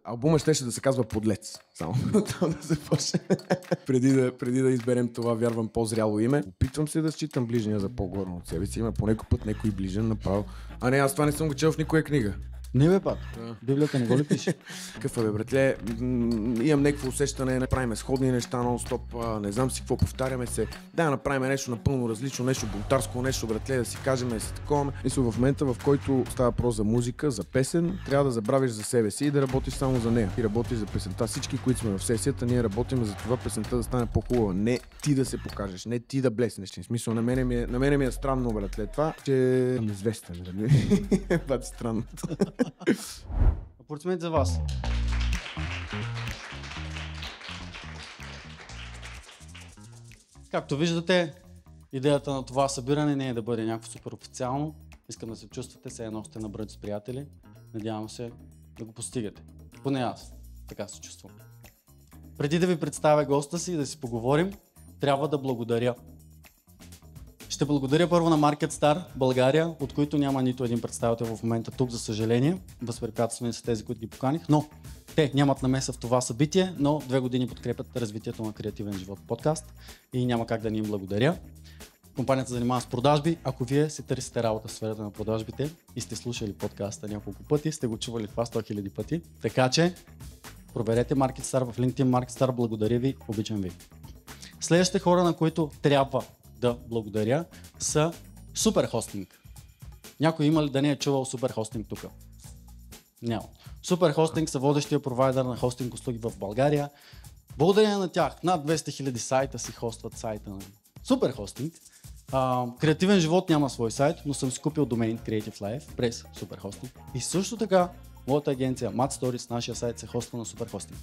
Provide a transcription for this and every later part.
Албумът щеше да се казва Подлец. Само там да започне. преди да изберем това, вярвам, по-зряло име. Опитвам се да считам ближния за по-горно от себе си. Има по някой път някой ближен направо. А не, аз това не съм го чел в никоя книга. Не бе, пак. Библията не го ли пише? Какъв е, братле? Имам някакво усещане, направим сходни неща нон-стоп, не знам си какво, повтаряме се. Да направим нещо напълно различно, нещо бунтарско, нещо, братле, да си кажем си такова. Мисля, в момента, в който става въпрос за музика, за песен, трябва да забравиш за себе си и да работиш само за нея. И работиш за песента. Всички, които сме в сесията, ние работим за това песента да стане по-хубава. Не ти да се покажеш, не ти да блеснеш. В смисъл, на мене ми е странно, братле, това, че съм известен. Това е странно. Аплодисменти за вас. Както виждате, идеята на това събиране не е да бъде някакво супер официално. Искам да се чувствате, все едно сте на бръд с приятели. Надявам се да го постигате. Поне аз така се чувствам. Преди да ви представя госта си и да си поговорим, трябва да благодаря. Ще благодаря първо на MarketStar България, от които няма нито един представител в момента тук, за съжаление. Възпрепятствани са тези, които ги поканих, но те нямат намеса в това събитие, но 2 години подкрепят развитието на Креативен живот подкаст и няма как да ни им благодаря. Компанията се занимава с продажби. Ако вие се търсите работа в сферата на продажбите и сте слушали подкаста няколко пъти, сте го чували това 100 000 пъти, така че проверете MarketStar в LinkedIn. MarketStar, благодаря ви, обичам ви. Следващите хора, на които трябва да благодаря, са Superhosting. Някой има ли да не е чувал Superhosting тук? Няма. Superhosting са водещия провайдер на хостинг услуги в България. Благодарение на тях над 200 000 сайта си хостват сайта на Superhosting. Креативен живот няма свой сайт, но съм си купил домейн Creative Life през Superhosting. И също така, моята агенция Mad Stories, нашия сайт се хоства на Superhosting.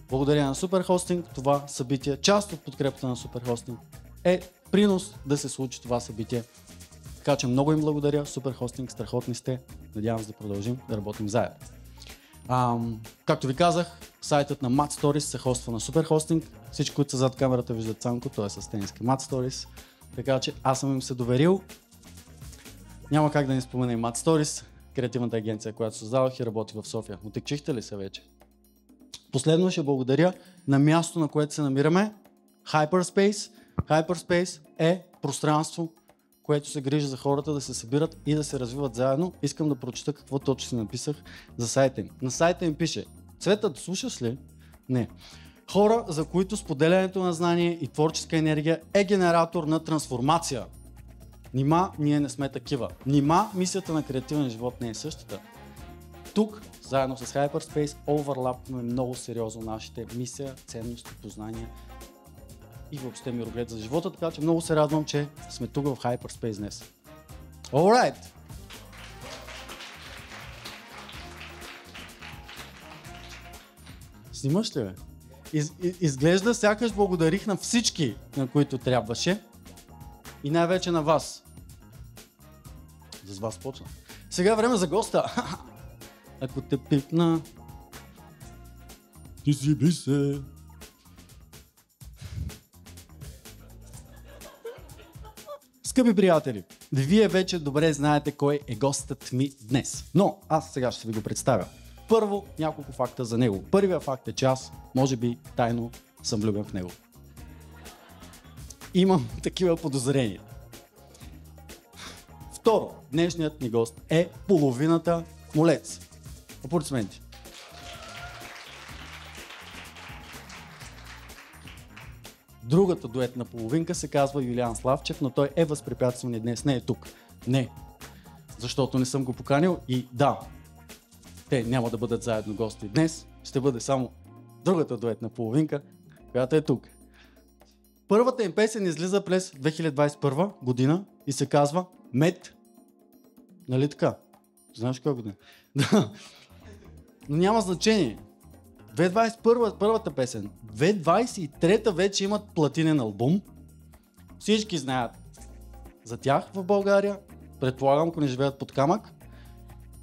Благодарение на Superhosting, това събитие, част от подкрепата на Superhosting, е принос да се случи това събитие. Така че много им благодаря, Superhosting, страхотни сте. Надявам се да продължим да работим заедно. Както ви казах, сайтът на Mad Stories се хоства на Superhosting. Всички, които са зад камерата, виждат Цанко, той е с тениски Mad Stories. Така че аз съм им се доверил. Няма как да не спомена и Mad Stories, креативната агенция, която създавах и работи в София. Отекчихте ли се вече? Последно ще благодаря на място, на което се намираме, Hyperspace. Hyperspace е пространство, което се грижи за хората да се събират и да се развиват заедно. Искам да прочета какво точно си написах за сайта им. На сайта им пише: Цветът, слушаш ли? Не. Хора, за които споделянето на знание и творческа енергия е генератор на трансформация. Нима ние не сме такива. Нима мисията на Креативен живот не е същата. Тук, заедно с Hyperspace, овърлапваме много сериозно нашите мисия, ценности, познания и въобще мироглед за живота, така че много се радвам, че сме тук в Hyperspace днес. Alright! Снимаш ли, бе? Изглежда сякаш благодарих на всички, на които трябваше и най-вече на вас. С вас почна. Сега е време за госта. Ако те пипна, ти си би се. Скъпи приятели, вие вече добре знаете кой е гостът ми днес, но аз сега ще ви го представя. Първо, няколко факта за него. Първият факт е, че аз, може би, тайно съм влюбен в него. Имам такива подозрения. Второ, днешният ни гост е половината молец. Аплодисменти. Другата дуетна половинка се казва Юлиан Славчев, но той е възпрепятстван и днес не е тук. Не, защото не съм го поканил и да, те няма да бъдат заедно гости днес, ще бъде само другата дуетна половинка, която е тук. Първата им песен излиза през 2021 година и се казва Мед. Нали така? Знаеш коя година? Да. Но няма значение. 2021 първата песен. 2023 вече имат платинен албум. Всички знаят за тях в България. Предполагам, ако не живеят под камък.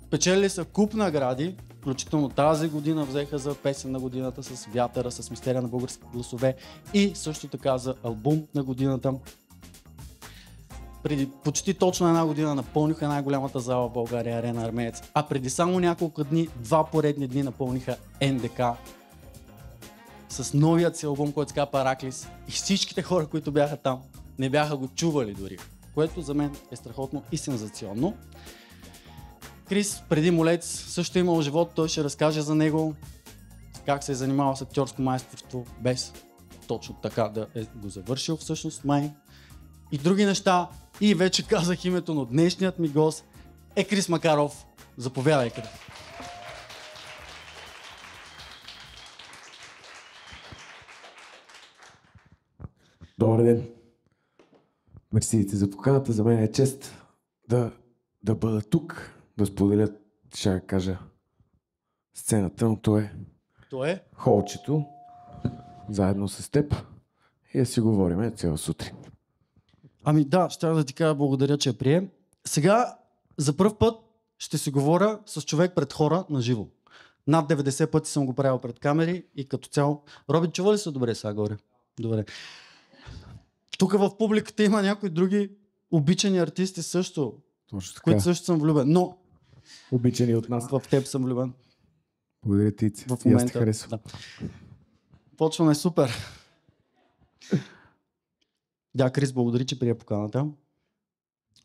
Печелили са куп награди, включително тази година взеха за песен на годината с Вятъра, с Мистерия на български гласове и също така за албум на годината. преди почти точно една година напълниха най-голямата зала в България, Арена Армеец. А преди само няколко дни, 2 поредни дни напълниха НДК с новият си албум, който се казва Параклис. И всичките хора, които бяха там, не бяха го чували дори. Което за мен е страхотно и сензационно. Крис, преди Молец, също имал живот, той ще разкаже за него, как се е занимавал с актьорско майсторство, без точно така да е го завършил всъщност май. И други неща. И вече казах името, но днешният ми гост е Крис Макаров. Заповядай, Крис. Добър ден. Мерси ти за поканата. За мен е чест да бъда тук, да споделя, ще кажа, сцената, но то е холчето, заедно с теб и да си говорим цяла сутрин. Ами да, ще да ти кажа благодаря, че я прие. Сега за пръв път ще си говоря с човек пред хора на живо. Над 90 пъти съм го правил пред камери и като цяло... Роби, чува ли се добре сега горе? Добре. Тук в публиката има някои други обичани артисти също, в които също съм влюбен. Но обичани от нас. В теб съм влюбен. Благодаря ти. В момента. Да. Почваме супер. Да, Крис, благодаря, че прия поканата.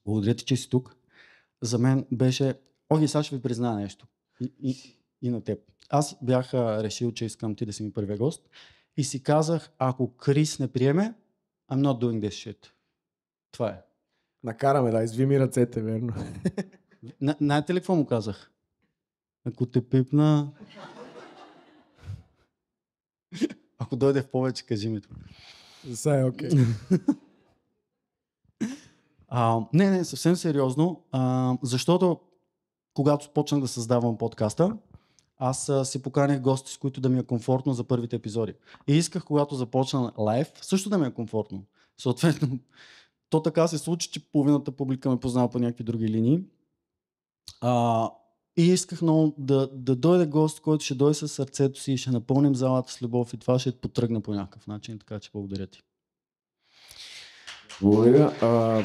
Благодаря ти, че си тук. За мен беше... Оги, сега ще ви призная нещо. И на теб. Аз бях решил, че искам ти да си ми първия гост. И си казах, ако Крис не приеме, I'm not doing this shit. Това е. Накараме, да, изви ми ръцете, верно. Знаете ли какво му казах? Ако те пипна... Ако дойде в повече, кажи ми това. Сега е окей. Не, съвсем сериозно. Защото когато почнах да създавам подкаста, аз си поканих гости, с които да ми е комфортно за първите епизоди. И исках, когато започна лайв, също да ми е комфортно. Съответно, то така се случи, че половината публика ме познава по някакви други линии. И исках много да дойде гост, който ще дойде със сърцето си и ще напълним залата с любов и това ще потръгне по някакъв начин, така че благодаря ти. Благодаря.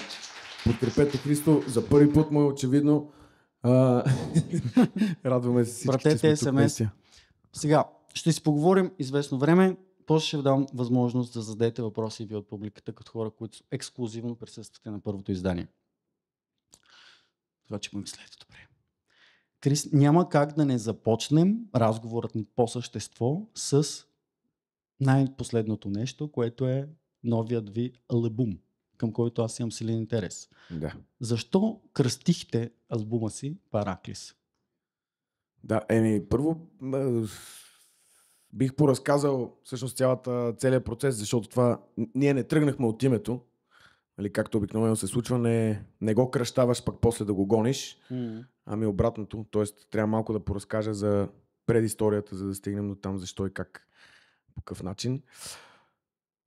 Подкрепете Христо. За първи път му е очевидно. Радваме се всички, Пратете СМС. Сега, ще си поговорим известно време. После ще ви дам възможност да зададете въпроси ви от публиката, като хора, които ексклузивно присъствате на първото издание. Това, че му мислете добре. Крис, няма как да не започнем разговорът ни по същество с най-последното нещо, което е новият ви албум, към който аз имам силен интерес. Да. Защо кръстихте албума си Параклис? Да, първо бих поразказал всъщност целият процес, защото това ние не тръгнахме от името. Нали, както обикновено се случва, не го кръщаваш, пък после да го гониш, ами обратното. Тоест, трябва малко да поразкажа за предисторията, за да стигнем до там, защо и как, по какъв начин.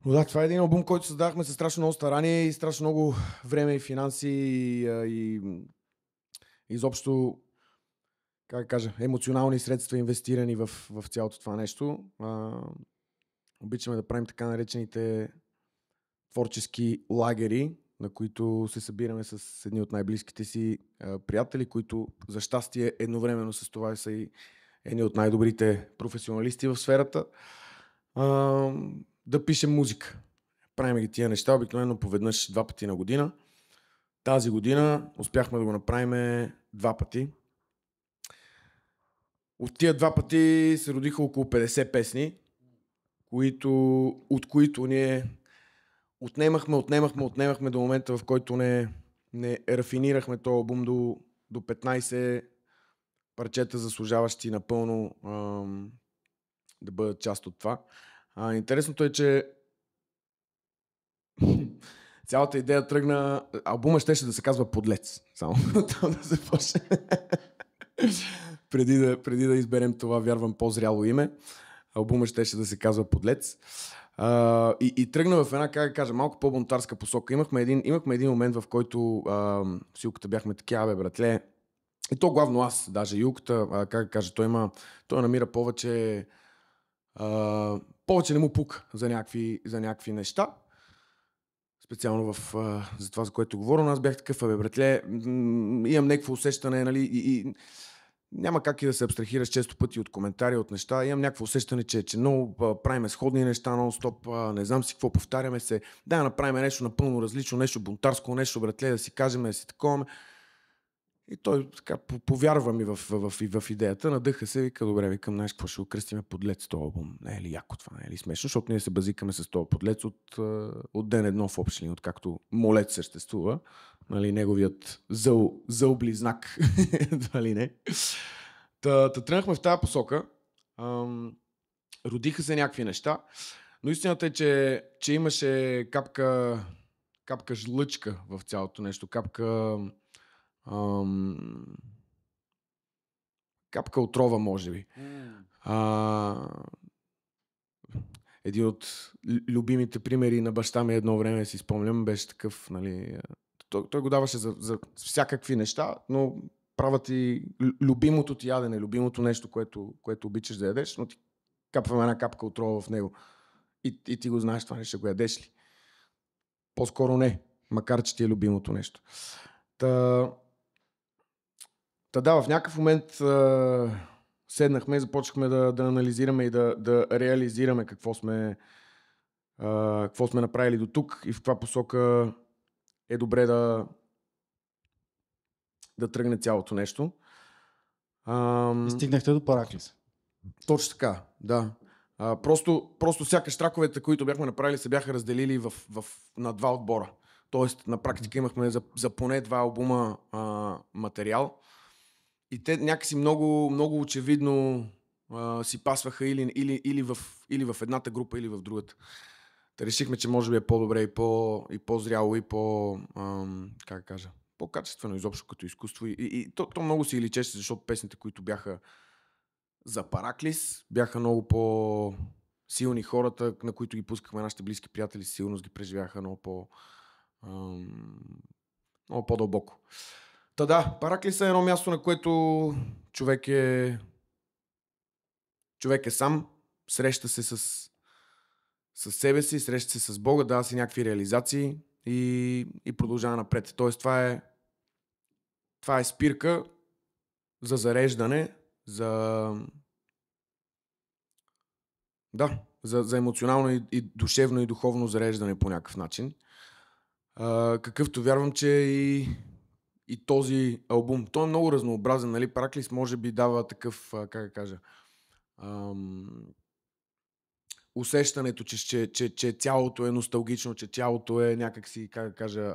Но да, това е един албум, който създахме със страшно много старание и страшно много време и финанси и изобщо, как да кажа, емоционални средства инвестирани в цялото това нещо. Обичаме да правим така наречените творчески лагери, на които се събираме с едни от най-близките си приятели, които за щастие едновременно с това са и едни от най-добрите професионалисти в сферата. Да пишем музика. Правим ги тия неща обикновено поведнъж 2 пъти на година. Тази година успяхме да го направим 2 пъти. От тия 2 пъти се родиха около 50 песни, от които ние отнемахме до момента, в който не рафинирахме този албум до 15 парчета, заслужаващи напълно да бъдат част от това. Интересното е, че цялата идея тръгна... Албума щеше да се казва Подлец. Само да започне. преди да изберем това, вярвам, по-зряло име. Албума щеше да се казва Подлец. И тръгна в една, как да кажа, малко по-бунтарска посока. Имахме един момент, в който с Юката бяхме такива, братле. И то главно аз, даже Юката, как да кажа, той намира повече не му пука за някакви неща. специално за това, за което говоря, но аз бях такъв, братле, имам някакво усещане, нали, и няма как и да се абстрахираш често пъти от коментари, от неща. Имам някакво усещане, че много правиме сходни неща, нон-стоп, не знам си какво, повтаряме се, да направим нещо напълно различно, нещо бунтарско, нещо, братле, да си кажем, да си такова. И той така повярва ми в идеята, надъха се, вика, добре, викам, знаеш какво, ще го кръстиме Подлец този албум. Не е ли яко това, не е ли смешно, защото ние се базикаме с този Подлец от ден едно в общини, откакто Молец съществува, нали, неговият зъл близнак, едва ли не. Та тръгнахме в тази посока, родиха се някакви неща, но истината е, че имаше капка жлъчка в цялото нещо, капка отрова, може би. Един от любимите примери на баща ми едно време, си спомням, беше такъв, нали, той го даваше за всякакви неща, но правя ти любимото ти ядене, любимото нещо, което обичаш да ядеш, но ти капваме една капка отрова в него. И ти го знаеш това, не ще го ядеш ли? По-скоро не, макар че ти е любимото нещо. Да, в някакъв момент седнахме и започнахме да анализираме и да реализираме какво сме направили до тук и в каква посока е добре да тръгне цялото нещо. И стигнахте до Параклис. Точно така, да. Просто сякаш траковете, които бяхме направили, се бяха разделили на два отбора. Тоест, на практика имахме за поне 2 албума материал. И те някакси много, много очевидно си пасваха или в едната група, или в другата. Та решихме, че може би е по-добре и по-зряло и как да кажа, по-качествено изобщо като изкуство. И то много си личеше, защото песните, които бяха за Параклис, бяха много по-силни. Хората, на които ги пускахме, нашите близки приятели, силно ги преживяха много по-дълбоко. Та да, Параклис е едно място, на което човек е сам, среща се с себе си, среща се с Бога, дава си някакви реализации и продължава напред. Тоест това е спирка за зареждане, за емоционално и душевно и духовно зареждане по някакъв начин. Какъвто вярвам, че и този албум. Той е много разнообразен, нали? Параклис може би дава такъв, как да кажа, усещането, че цялото е носталгично, че цялото е някакси, как да кажа,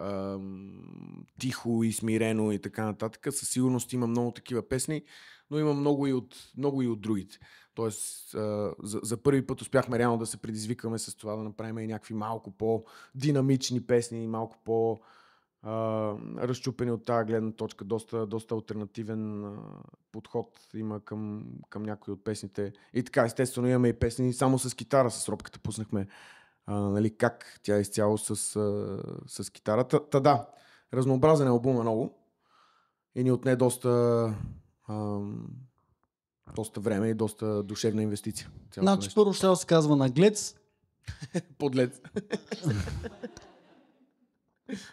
тихо и смирено и така нататък. Със сигурност има много такива песни, но има много и от другите. Тоест, за първи път успяхме реално да се предизвикаме с това да направим и някакви малко по-динамични песни, малко разчупени от тази гледна точка. Доста алтернативен подход има към някои от песните. И така, естествено, имаме и песни само с китара, с робката пуснахме, нали, как тя е изцяло с китарата. Та да, разнообразен албум е много и ни отне доста време и доста душевна инвестиция. Значи първо ще се казва Наглец. Подлец.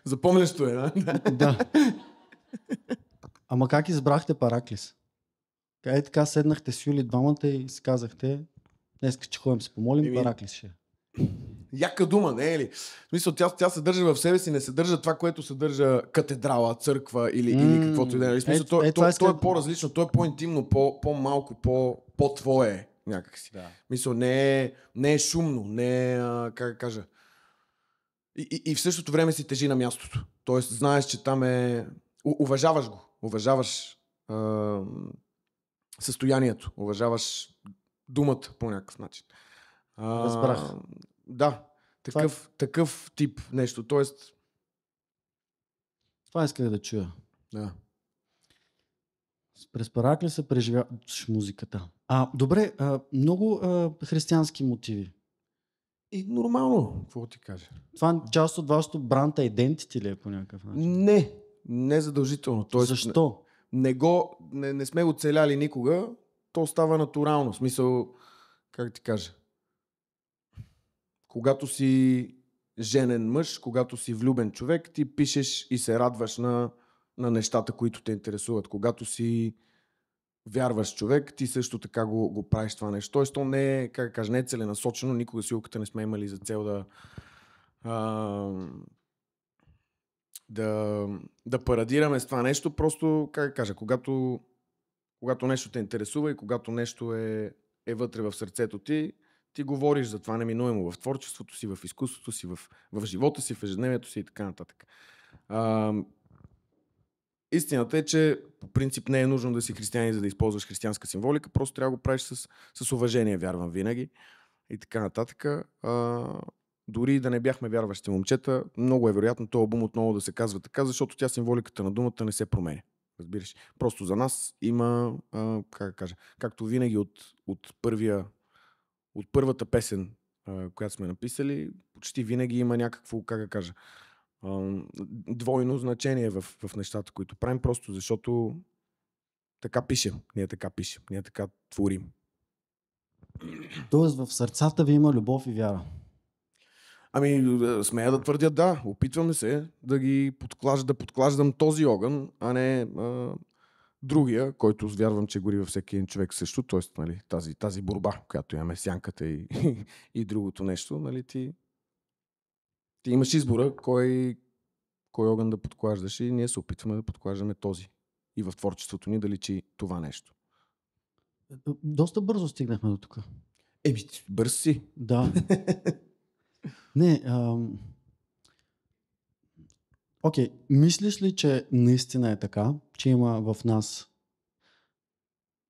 Запомнящо е, да? Ама как избрахте Параклис? Как така седнахте с Юли двамата и си казахте, днес че ходим се помолим, Параклис ще. Яка дума, не е ли? В смисъл, тя съдържа в себе си, не съдържа това, което съдържа катедрала, църква или каквото и да е. В смисъл, то е по-различно, то е по-интимно, по-малко, по-твое някакси. Да. Мисъл, не е шумно, не е, как да кажа. И в същото време си тежи на мястото. Тоест, знаеш, че там е... Уважаваш го. Уважаваш състоянието. Уважаваш думата по някакъв начин. Разбрах. Да. Такъв тип нещо. Тоест... Това исках да чуя. Да. През Параклис се преживяваш музиката. Добре, много християнски мотиви. И нормално, какво ти кажа. Това част от вашето бранд identity ли е по някакъв начин? Не задължително. Тоест, защо? Не сме го целяли никога, то става натурално. В смисъл, как ти кажа, когато си женен мъж, когато си влюбен човек, ти пишеш и се радваш на нещата, които те интересуват. Когато си вярваш човек, ти също така го правиш това нещо. Тоест, то не е, как кажа, не е целенасочено, никога силката не сме имали за цел да парадираме с това нещо. Просто, как кажа, когато нещо те интересува и когато нещо е вътре в сърцето ти, ти говориш за това неминуемо в творчеството си, в изкуството си, в живота си, в ежедневието си и така нататък. Истината е, че по принцип не е нужно да си християнин, за да използваш християнска символика, просто трябва да го правиш с уважение, вярвам винаги и така нататък. Дори да не бяхме вярващи момчета, много е вероятно този албум отново да се казва така, защото тя символиката на думата не се променя. Разбираш? Просто за нас има, как да кажа, както винаги от първата песен, която сме написали, почти винаги има някакво, как да кажа, двойно значение в нещата, които правим, просто защото така пишем. Ние така пишем. Ние така творим. Тоест в сърцата ви има любов и вяра. Ами, смея да твърдя, да. Опитваме се да ги подклаждам този огън, а не другия, който вярвам, че гори във всеки един човек също. Тоест, нали, тази борба, която имаме, сянката и другото нещо, нали, ти имаш избора кой огън да подклаждаш и ние се опитваме да подклаждаме този. И в творчеството ни да личи това нещо. Доста бързо стигнахме до тук. Бърз си. Да. Не, окей, мислиш ли, че наистина е така, че има в нас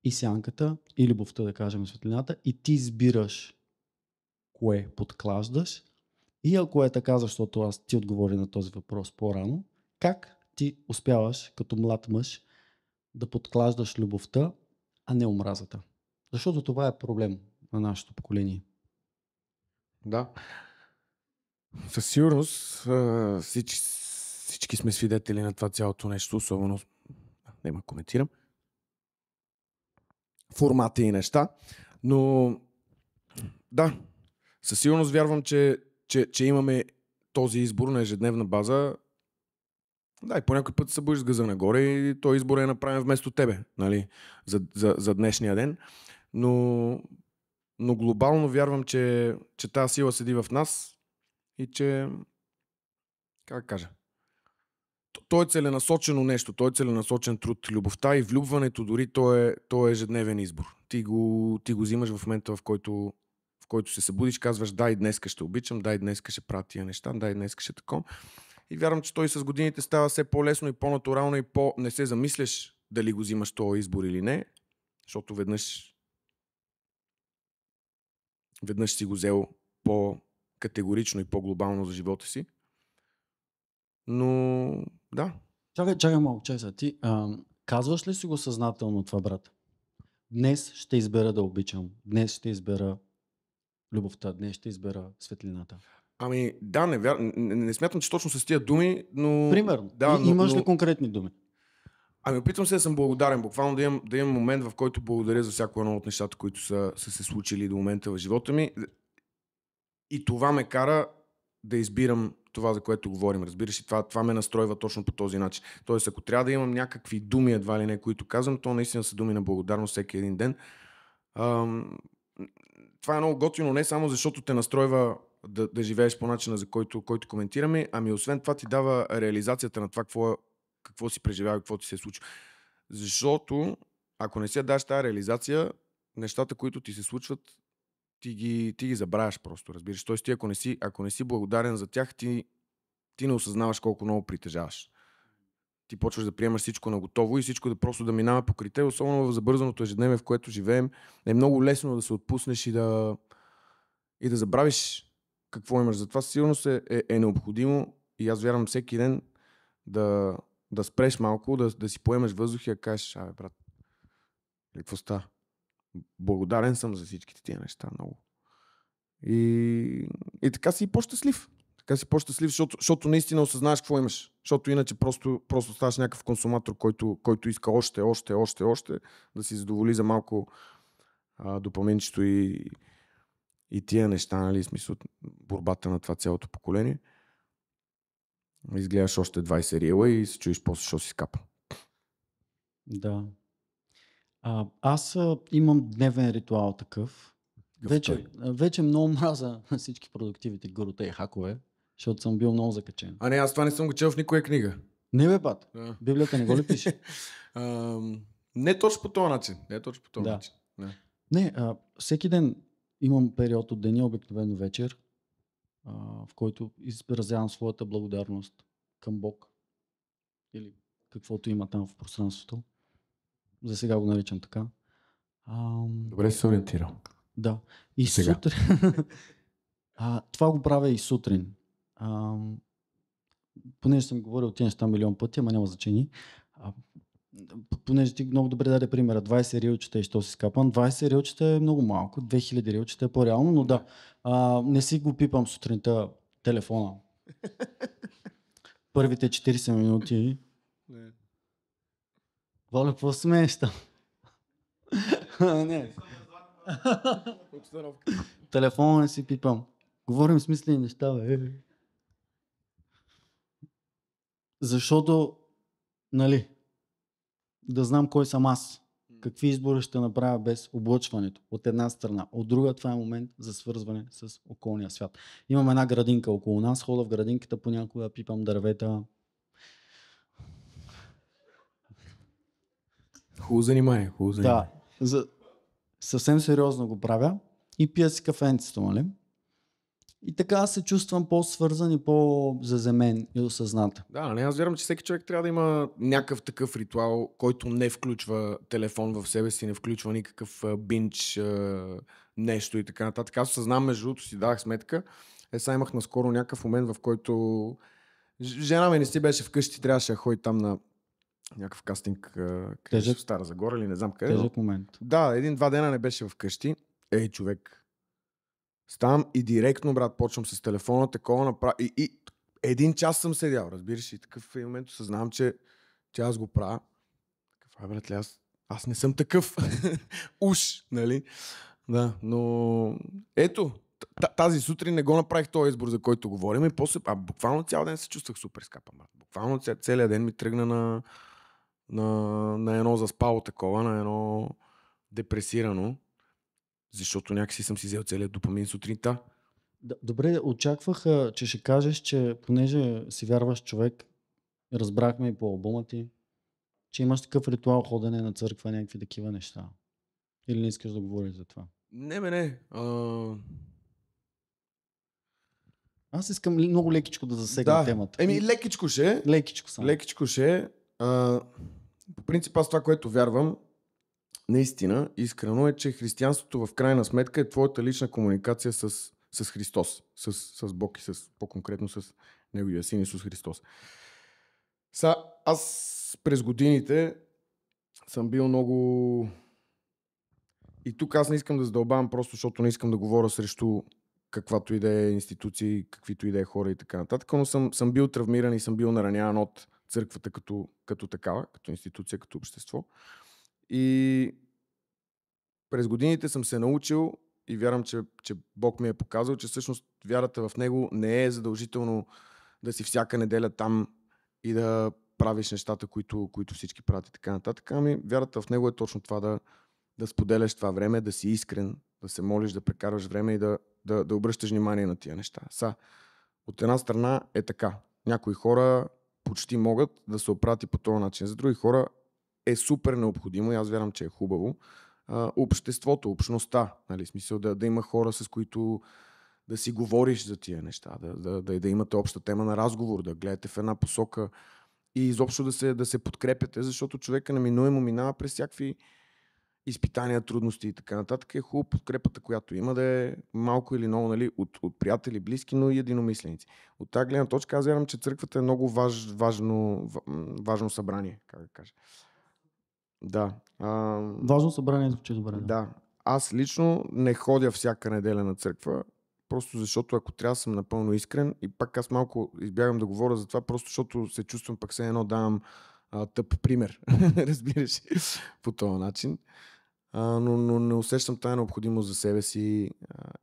и сянката, и любовта, да кажем, светлината, и ти избираш кое подклаждаш? И ако е така, защото ти отговори на този въпрос по-рано, как ти успяваш като млад мъж да подклаждаш любовта, а не омразата? Защото това е проблем на нашето поколение. Да. Със сигурност всички сме свидетели на това цялото нещо, особено няма коментирам формати и неща, но да, със сигурност вярвам, че имаме този избор на ежедневна база. Да, и по някой път се събудиш с гъза нагоре и този избор е направен вместо тебе, нали, за днешния ден. Но глобално вярвам, че тази сила седи в нас и че, как кажа, то е целенасочено нещо, то е целенасочен труд. Любовта и влюбването дори то е ежедневен избор. Ти го взимаш в момента, в който се събудиш, казваш да, и днеска ще обичам, да, и днеска ще правя тия неща, да, и днеска ще такова. И вярвам, че той с годините става все по-лесно и по-натурално и не се замисляш дали го взимаш този избор или не, защото веднъж си го взел по-категорично и по-глобално за живота си. Но да. Чакай малко, чакай сега. Ти казваш ли си го съзнателно това, брат? Днес ще избера да обичам. Днес ще избера любовта. Днес ще избера светлината. Ами да, не смятам, че точно с тия думи, но... Примерно. Да, имаш ли конкретни думи? Ами опитвам се да съм благодарен. Буквално да имам момент, в който благодаря за всяко едно от нещата, които са се случили до момента в живота ми. И това ме кара да избирам това, за което говорим. Разбираш, и това ме настройва точно по този начин. Тоест, ако трябва да имам някакви думи, едва ли не, които казвам, то наистина са думи на благодарност всеки един ден. Това е много готино, не само защото те настройва да живееш по начина, за който коментираме, ами освен това ти дава реализацията на това какво си преживява, какво ти се случва. Защото ако не си даш тази реализация, нещата, които ти се случват, ти ги забравяш просто, разбираш. Тоест ти ако не си благодарен за тях, ти не осъзнаваш колко много притежаваш. Ти почваш да приемаш всичко на готово и всичко просто да минава покрай теб, особено в забързаното ежедневие, в което живеем. Е много лесно да се отпуснеш и да забравиш какво имаш. Затова сигурно е необходимо и аз вярвам всеки ден да спреш малко, да си поемеш въздух и да кажеш, брат, какво става? Благодарен съм за всичките тия неща много. И така си по-щастлив. Така си по-щастлив, защото наистина осъзнаваш какво имаш. Защото иначе просто ставаш някакъв консуматор, който иска още, да си задоволи за малко допаминчето и тия неща, нали, смисъл. борбата на това цялото поколение. Изгледаш още 20 рила и се чуеш после, що си скапа. Да. Аз имам дневен ритуал такъв. Вече много мраза на всички продуктивите гурута и хакове, защото съм бил много закачен. Не, аз това не съм го чел в никоя книга. Не бе, бат. Библията не го ли пише? Не точно по този начин. Не, всеки ден имам период от деня, обикновено вечер, в който изразявам своята благодарност към Бог или каквото има там в пространството. За сега го наричам така. Добре си се ориентирал. Да. И сутрин... това го правя и сутрин. Понеже съм говорил тези неща милион пъти, ама няма значение. Понеже ти много добре даде примера. 20 рилчета и що си скапан. 20 рилчета е много малко. 2000 рилчета е по-реално, но да. Не си го пипам сутринта телефона. Първите 40 минути. Воля, какво смееш там? Не. Телефона не си пипам. Говорим смислени неща, бе. Защото, нали, да знам кой съм аз. Какви избори ще направя без облъчването от една страна. От друга, това е момент за свързване с околния свят. Имам една градинка около нас, хода в градинката, понякога пипам дървета. Хубаво занимание. Да, съвсем сериозно го правя и пия си кафенцето, нали? И така се чувствам по-свързан и по-заземен и осъзнат. Да, аз вярвам, че всеки човек трябва да има някакъв такъв ритуал, който не включва телефон в себе си, не включва никакъв бинч, нещо и така нататък. Аз съзнавам, между другото си дадах сметка. Сега имах наскоро някакъв момент, в който жена ми не си беше вкъщи, трябваше да ходи там на някакъв кастинг, къде в Стара Загора или не знам къде. Тежък момент. Да, 1-2 дена не беше вкъщи. Човек. Ставам и директно, брат, почвам с телефона, такова направя. И 1 час съм седял, разбираш, и такъв момент съзнавам, че аз го правя. Такъв, брат, аз не съм такъв. Уж, нали? Да, но ето, тази сутрин не го направих този избор, за който говорим, и после, буквално цял ден се чувствах супер скапан, брат. Буквално целият ден ми тръгна на едно заспало такова, на едно депресирано. Защото някакси съм си взел целият допамин сутринта. Добре, очаквах, че ще кажеш, че понеже си вярваш човек, разбрахме и по албума ти, че имаш такъв ритуал ходене на църква, някакви такива неща. Или не искаш да говориш за това? Не. Аз искам много лекичко да засегна темата. Лекичко ще. Лекичко ще. По принцип аз това, което вярвам, наистина, искрено е, че християнството в крайна сметка е твоята лична комуникация с Христос, с Бог и по-конкретно с Неговия син Исус Христос. Аз през годините съм бил много... И тук аз не искам да задълбавам, просто защото не искам да говоря срещу каквато и да е институции, каквито и да е хора и така нататък, но съм бил травмиран и съм бил нараняван от църквата като такава, като институция, като общество. И през годините съм се научил и вярвам, че Бог ми е показал, че всъщност вярата в Него не е задължително да си всяка неделя там и да правиш нещата, които всички правят и така нататък. Вярата в Него е точно това да споделяш това време, да си искрен, да се молиш, да прекарваш време и да обръщаш внимание на тия неща. От една страна е така. Някои хора почти могат да се оправят и по този начин. За други хора е супер необходимо и аз вярвам, че е хубаво. Обществото, общността, нали, смисъл да има хора, с които да си говориш за тия неща, да имате обща тема на разговор, да гледате в една посока и изобщо да се подкрепяте, защото човека неминуемо минава през всякакви изпитания, трудности и така нататък. Е хубаво подкрепата, която има, да е малко или много, нали, от приятели, близки, но и единомисленици. От тази гледна точка аз вярвам, че църквата е много важно събрание, как да кажа. Да. Важно събрание звучи добре. Да. Аз лично не ходя всяка неделя на църква, просто защото ако трябва съм напълно искрен и пак аз малко избягам да говоря за това, просто защото се чувствам пак все едно давам тъп пример. Разбираш, по този начин. Но не усещам тая необходимост за себе си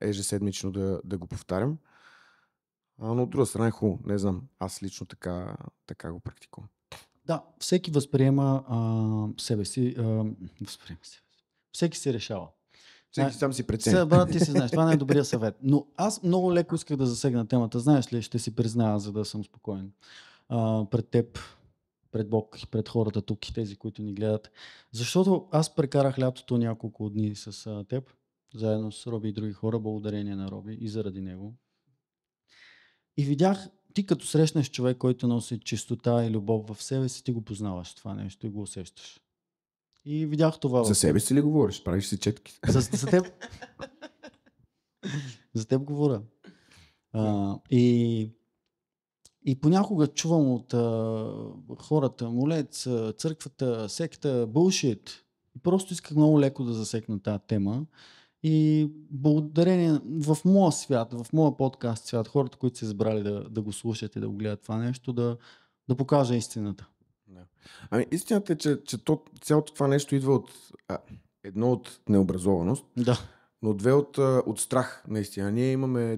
ежеседмично да го повтарям. Но от друга страна е хубаво. Не знам. Аз лично така го практикувам. Да, всеки възприема себе си. Възприема себе си. Всеки се решава. Всеки сам си прецени. Сега, брат, ти си знаеш, това не е добрия съвет. Но аз много леко исках да засегна темата. Знаеш ли, ще си призная, за да съм спокоен. Пред теб, пред Бог и пред хората тук и тези, които ни гледат. Защото аз прекарах лятото няколко дни с теб, заедно с Роби и други хора, благодарение на Роби и заради него. И видях, ти като срещнеш човек, който носи чистота и любов в себе си, ти го познаваш това нещо и го усещаш. И видях това. За себе си ли говориш? Правиш си четки? За теб. За теб говоря. И понякога чувам от хората, молец, църквата, секта, булшит. И просто исках много леко да засекна тази тема. И благодарение в моя свят, в моя подкаст свят, хората, които са избрали да го слушат и да го гледат това нещо, да покажа истината. Ами истината е, че цялото това нещо идва от едно от необразованост, но две от страх, наистина. Ние имаме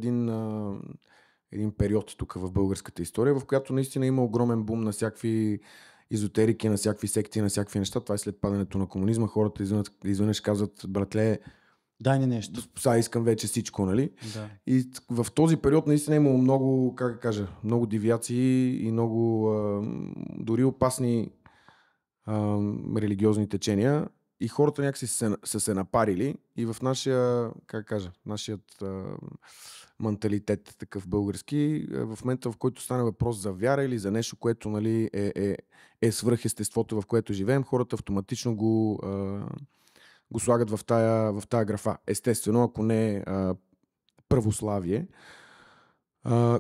един период тук в българската история, в която наистина има огромен бум на всякакви езотерики, на всякакви секти, на всякакви неща. Това е след падането на комунизма. Хората изведнъж казват, братле, дай ни нещо. Сега искам вече всичко, нали? Да. И в този период наистина имало много, много девиации и много дори опасни религиозни течения. И хората някакси са се напарили и в нашият менталитет, такъв български, в момента, в който стане въпрос за вяра или за нещо, което, нали, е свръхестеството, в което живеем, хората автоматично го слагат в тая графа. Естествено, ако не е православие,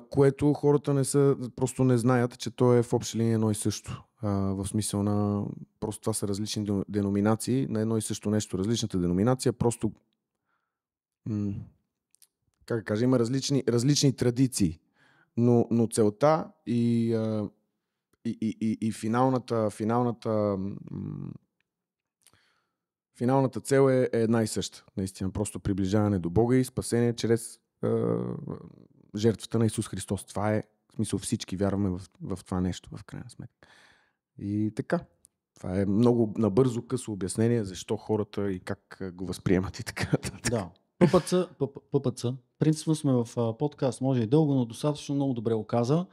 което хората просто не знаят, че то е в общи линии едно и също. В смисъл на просто това са различни деноминации на едно и също нещо. Различната деноминация просто как да кажа, има различни традиции, но целта и финалната цел е една и съща. Наистина, просто приближаване до Бога и спасение чрез жертвата на Исус Христос. Това е, в смисъл, всички вярваме в това нещо, в крайна сметка. И така. Това е много набързо късо обяснение защо хората и как го възприемат и така. Да. ППЦ. Принципно сме в подкаст. Може и дълго, но достатъчно много добре го каза.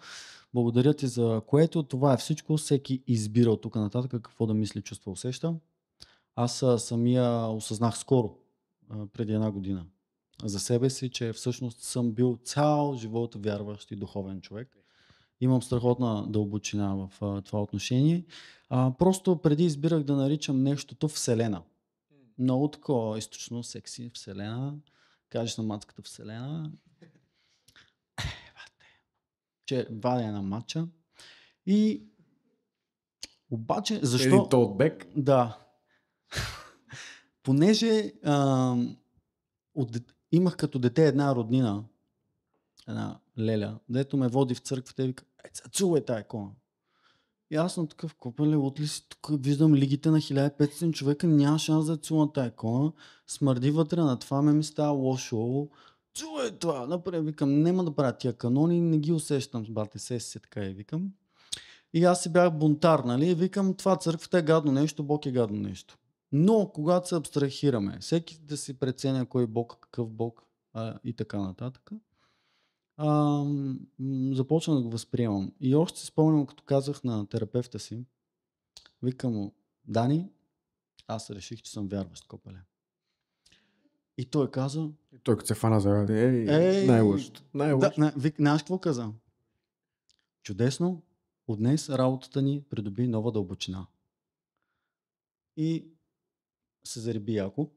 Благодаря ти за което. Това е всичко. Всеки избира от тук нататък какво да мисли, чувства, усеща. Аз самия осъзнах скоро, преди 1 година, за себе си, че всъщност съм бил цял живот вярващ и духовен човек. Имам страхотна дълбочина в това отношение. Просто преди избирах да наричам нещото Вселена. Много такова източно секси Вселена. Кажеш на мацката Вселена. Че вадя на матча. И обаче, защо... Един толтбек? Да. Понеже имах като дете една роднина, една леля, дето ме води в църквата и вика, цацувай тая икона. И аз съм такъв, копеле, от ли си тук, виждам лигите на 1500 човека, няма шанс да цувам тая икона, смърди вътре, на това ми става лошо, цувай това, напред, викам, нема да правя тия канони, не ги усещам, бате, се така и викам. И аз си бях бунтар, нали, и викам, това църквата е гадно нещо, Бог е гадно нещо. Но, когато се абстрахираме, всеки да си преценя кой Бог, какъв Бог и така нататък, започна да го възприемам. И още си спомням, като казах на терапевта си, викам му, Дани, аз реших, че съм вярващ, копеле. И той каза... И той като се фана за най-лошото. Знаеш какво каза? Чудесно, от днес работата ни придоби нова дълбочина. И се зареби яко.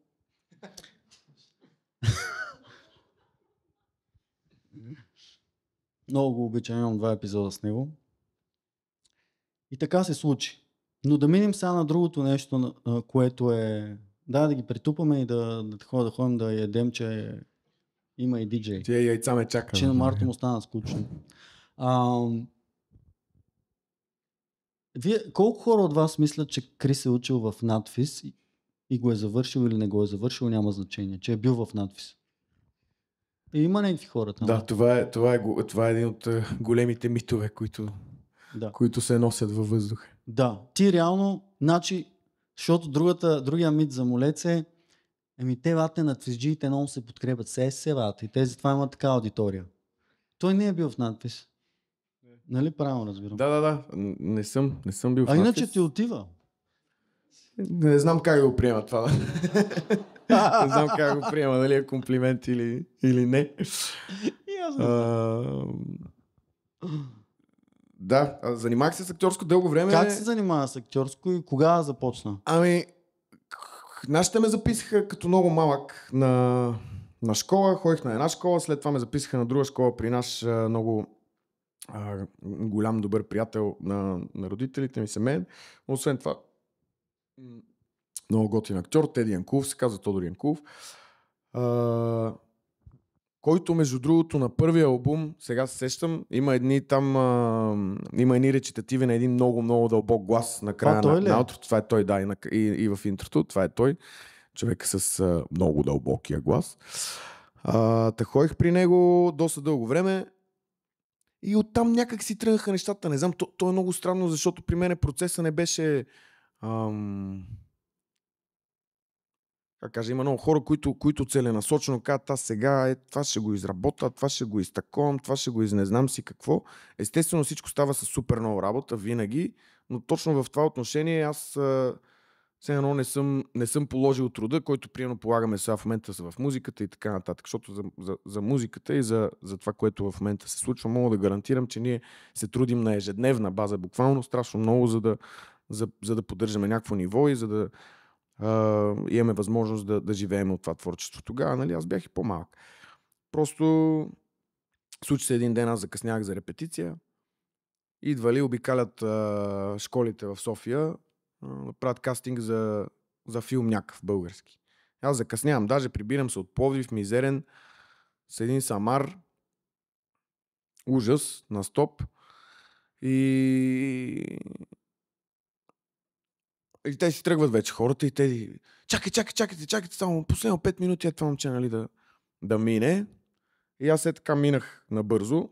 Много го обичам, имам 2 епизода с него. И така се случи. Но да минем сега на другото нещо, което е... Да ги притупаме и да ходим да ядем, че има и диджей. Тия яйца ме чака. Че на Марто му стана скучно. Вие, колко хора от вас мислят, че Крис е учил в надфис и го е завършил или не го е завършил, няма значение, че е бил в надфис? Има някакви хора там. Да, това е един от големите митове, Да. които се носят във въздуха. Да. Ти реално, значи, защото другия мит за молец е, те ватне на твизджиите много се подкрепят. Се ват и тези това имат така аудитория. Той не е бил в надпис. Нали правилно разбирам? Да. Не съм бил в А надпис. иначе ти отива. Не знам как да го приема това. Не знам как да го приема, дали е комплимент или не. Да, занимах се с актьорско дълго време. Как се занимава с актьорско и кога започна? Нашите ме записаха като много малък на школа. Ходих на една школа, след това ме записаха на друга школа при наш много голям добър приятел на родителите ми, семейен. Освен това, много готин актьор, Теди Янкулов, се казва Тодор Янкулов, който между другото на първия албум, сега се сещам, има едни речитативи на един много, много дълбок глас на края на аутрото. Това е той, да, и в интрото, това е той, човек с много дълбокия глас. Ходих при него доста дълго време и оттам някак си тръгнаха нещата. Не знам, то е много странно, защото при мен процесът не беше... Как кажа, има много хора, които целенасочено казват, аз сега това ще го изработя, това ще го изтаковам, това ще го изнезнам си какво. Естествено всичко става с супер много работа, винаги, но точно в това отношение аз все едно не съм положил труда, който примерно полагаме сега в момента в музиката и така нататък, защото за музиката и за това, което в момента се случва, мога да гарантирам, че ние се трудим на ежедневна база, буквално страшно много, за да поддържаме някакво ниво и за да имаме възможност да живеем от това творчество. Тогава, нали, аз бях и по-малък. Просто случи се един ден, аз закъснях за репетиция. Идвали, обикалят школите в София, правят кастинг за филм някакъв български. Аз закъснявам, даже прибирам се от Пловдив, мизерен, с един самар, ужас, на стоп. И те си тръгват вече хората и те чакайте, само последно 5 минути това момче, нали, да мине. И аз така минах набързо.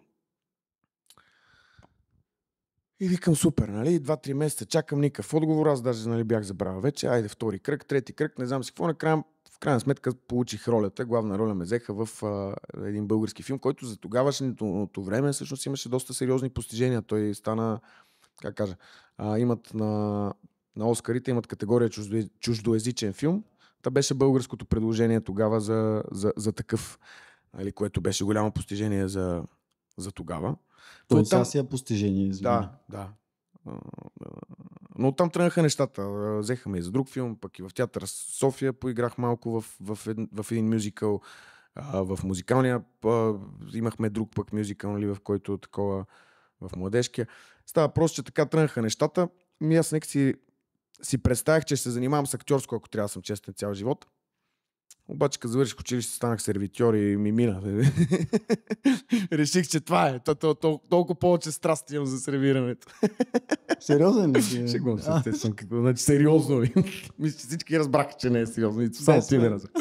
И викам супер, нали, 2-3 месеца чакам никакъв отговор, аз даже, нали, бях забравил вече, айде втори кръг, трети кръг, не знам си какво, в крайна сметка получих ролята, главна роля ме взеха в един български филм, който за тогавашното време всъщност имаше доста сериозни постижения. Той стана, как кажа, имат на Оскарите имат категория чуждоезичен филм. Та беше българското предложение тогава за такъв, нали, което беше голямо постижение за тогава. Той сега си е постижение, извиня. Да. Но оттам тръгнаха нещата. Взеха ме и за друг филм, пък и в театър София поиграх малко в един мюзикъл. В музикалния имахме друг пък мюзикъл, нали, в който такова в младежкия. Става просто, че така тръгнаха нещата. Аз нека си представях, че ще се занимавам с актьорско, ако трябва да съм честен цял живот. Обаче, като завърших училище, станах сервитьор и ми мина. Реших, че това е. Толкова повече страст имам за сервирането. Сериозен ли си? Шегувам се, естествено. Значи, сериозно. Мисля, че всички разбраха, че не е сериозно. Само ти не разбрах.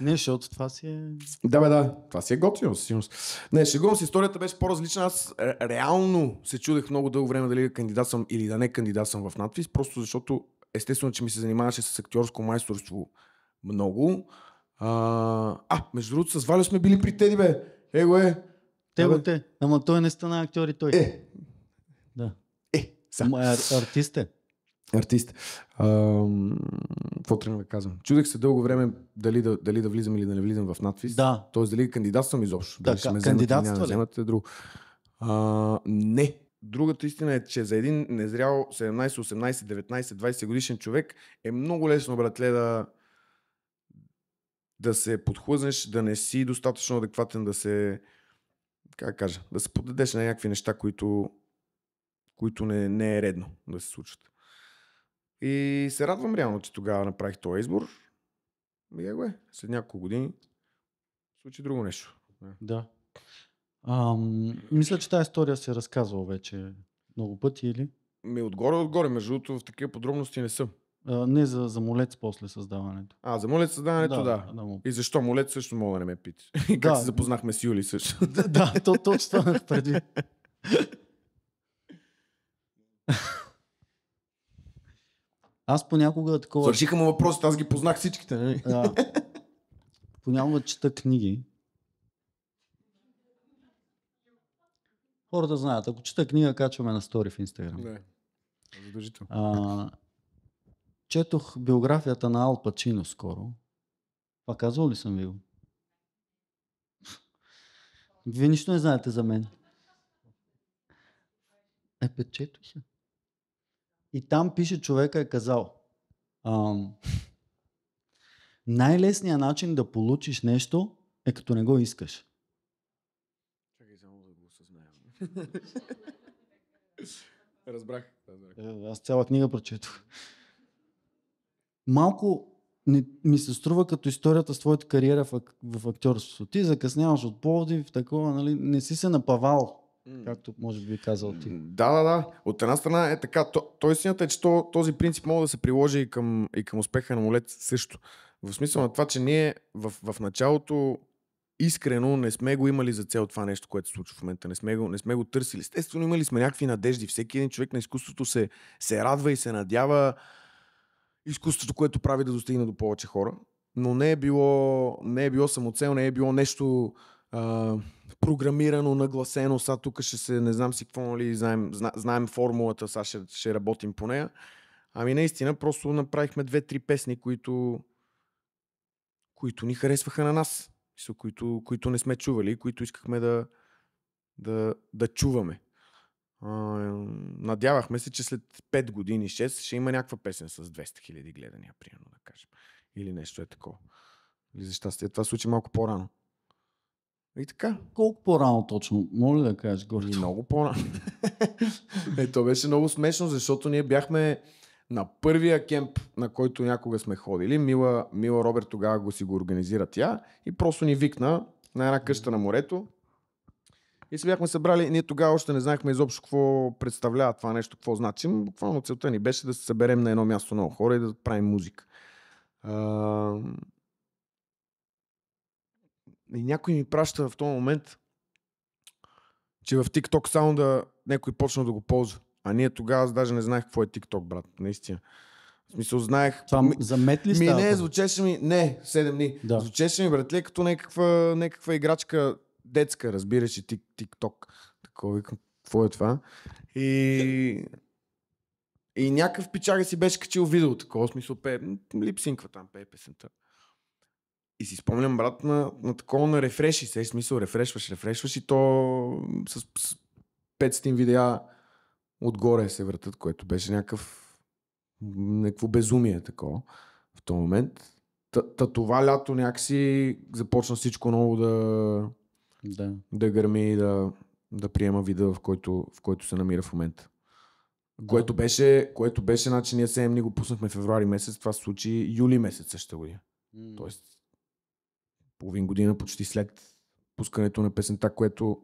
Не, защото това си е... Да. Това си е готино, със сигурност. Не, шегувам се, историята беше по-различна. Аз реално се чудех много дълго време дали да кандидатствам или да не кандидатствам в надпис, просто защото естествено, че ми се занимаваше с актьорско майсторство много. Между другото, с Валю сме били при Теди, бе. Те. Ама той не стана актьор и той. Да. Артист е. Артист. Какво трябва да казвам? Чудех се дълго време дали да влизам или да не влизам в надпис. Да. Тоест дали кандидатствам изобщо. Да, кандидатства ли? Друго. Не. Другата истина е, че за един незрял 17, 18, 19, 20 годишен човек е много лесно, братле, да се подхлъзнеш, да не си достатъчно адекватен, да се поддадеш на някакви неща, които не е редно да се случат. И се радвам реално, че тогава направих този избор. След няколко години случи друго нещо. Да. Мисля, че тази история се е разказвала вече много пъти, или? Отгоре. Между другото, в такива подробности не съм. Не, за молец после създаването. За Молец създаването, да. Да. И защо Молец също мога да не ме питаш. И как се запознахме с Юли също. Да, точно това ме предвид. Аз понякога такова... Свършиха му въпросите, аз ги познах всичките, нали? Да. Понякога чета книги. Хората знаят, ако чета книга, качваме на стори в Инстаграм. Да, задължително. Четох биографията на Ал Пачино скоро. Това казвал ли съм ви го? Вие нищо не знаете за мен. Четох се. И там пише, човека е казал: най-лесният начин да получиш нещо е като не го искаш. Чакай само да го осъзнаем. Разбрах. Аз цяла книга прочетох. Малко ми се струва като историята с твоята кариера в актьорството. Ти закъсняваш от Пловдив, такова, нали? Не си се напавал, както може би казал ти. Да. От една страна е така. Истината е, че този принцип може да се приложи и към успеха на Молец също. В смисъл на това, че ние в началото искрено не сме го имали за цел това нещо, което се случва в момента. Не сме го търсили. Естествено, имали сме някакви надежди. Всеки един човек на изкуството се радва и се надява изкуството, което прави да достигне до повече хора. Но не е било самоцел, не е било нещо програмирано, нагласено. Сега тук ще се, не знам си какво, нали, знаем формулата, сега ще работим по нея. Ами наистина, просто направихме 2-3 песни, които ни харесваха на нас. Които не сме чували, които искахме да чуваме. Надявахме се, че след 5 години, 6, ще има някаква песен с 200 000 гледания, примерно, да кажем. Или нещо е такова. Или за щастие, това случи малко по-рано. И така. Колко по-рано точно? Моля да кажеш гордо. Много по-рано. То беше много смешно, защото ние бяхме на първия кемп, на който някога сме ходили. Мила Роберт тогава го организира тя и просто ни викна на една къща на морето. И се бяхме събрали. Ние тогава още не знаехме изобщо какво представлява това нещо, какво значи. Буквално целта ни беше да се съберем на едно място много хора и да правим музика. И някой ми праща в този момент, че в TikTok саунда някой почна да го ползва. А ние тогава аз даже не знаех какво е TikTok, брат. Наистина. В смисъл, знаех... Това за мет ли става? Не, звучеше ми... Не, 7 дни. Да. Звучеше ми, братле, като някаква играчка детска, разбираш, и TikTok. Такова, викам, какво е това? И някакъв пичага си беше качил видео, такова, смисъл, липсинква там, пее песента. И си спомням, брат, на такова на рефреши. Сей смисъл, рефрешваш и то с 500 видеа отгоре се въртат, което беше някакво безумие такова в този момент. Това лято някакси започна всичко много да гърми и да приема вида, в който се намира в момента. Да. Което беше, значи ние 7 дни го пуснахме февруари месец, това се случи юли месец същата година. Тоест половин година почти след пускането на песента, което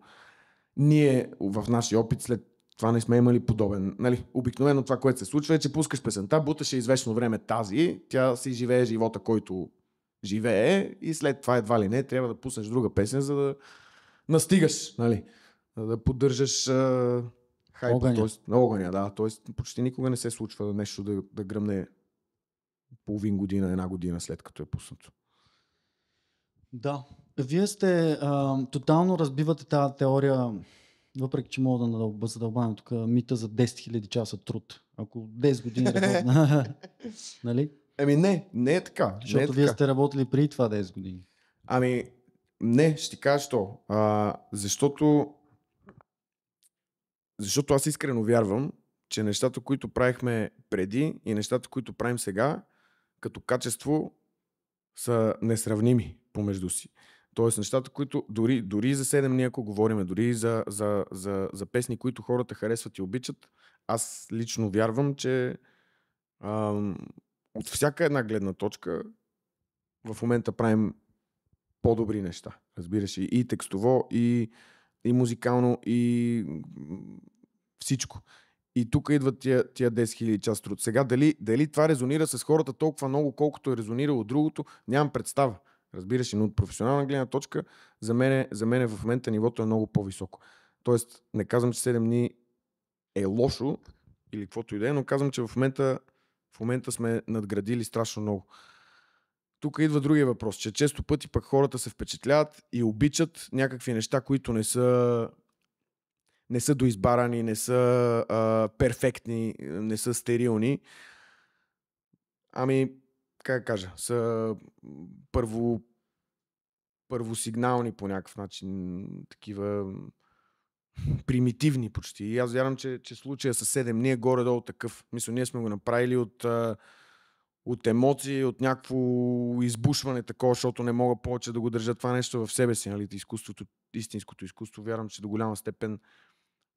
ние в нашия опит след това не сме имали подобен. Нали? Обикновено това, което се случва е, че пускаш песента, буташ известно време тази, тя си живее живота, който живее и след това едва ли не трябва да пуснеш друга песен, за да настигаш, нали? Да поддържаш хайпа, огъня, да. Тоест почти никога не се случва нещо да гръмне половин година, една година след като е пуснато. Да. Вие сте тотално разбивате тази теория, въпреки че мога да задълбавам тук мита за 10 000 часа труд. Ако 10 години работя, нали? Не е така. Защото вие сте работили преди това 10 години. Не, ще ти кажа що. Защото аз искрено вярвам, че нещата, които правихме преди и нещата, които правим сега, като качество са несравними помежду си. Тоест нещата, които дори за 7 дни, ако говорим, дори за песни, които хората харесват и обичат, аз лично вярвам, че от всяка една гледна точка в момента правим по-добри неща. Разбираш, и текстово, и музикално, и всичко. И тук идват тия 10 000 часа труд. Сега дали това резонира с хората толкова много, колкото е резонирало другото, нямам представа. Разбираш, но от професионална гледна точка, за мен в момента нивото е много по-високо. Тоест, не казвам, че 7 дни е лошо или каквото и да е, но казвам, че в момента сме надградили страшно много. Тук идва другия въпрос, че често пъти пък хората се впечатляват и обичат някакви неща, които не са доизбарани, не са перфектни, не са стерилни. Ами, как да кажа, са първосигнални по някакъв начин, такива примитивни почти. И аз вярвам, че случая с 7 дни е горе-долу такъв. Мисля, ние сме го направили от емоции, от някакво избушване такова, защото не мога повече да го държа това нещо в себе си. Нали? Истинското изкуство, вярвам, че до голяма степен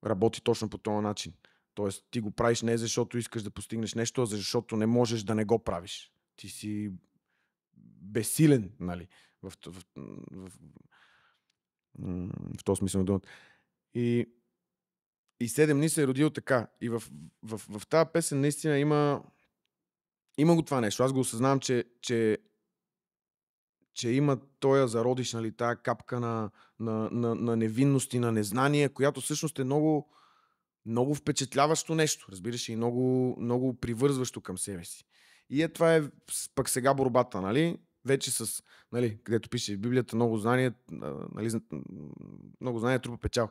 работи точно по този начин. Тоест, ти го правиш не защото искаш да постигнеш нещо, а защото не можеш да не го правиш. Ти си безсилен, нали? В този смисъл на думата. И 7 дни се е родил така. И в тази песен наистина има го това нещо. Аз го осъзнавам, че има този зародиш, нали, тая капка на невинност и на незнание, която всъщност е много, много впечатляващо нещо, разбираш, и много, много привързващо към себе си. И това е пък сега борбата, нали? Вече с, нали, където пише в Библията, много знание, нали, много знание трупа печал.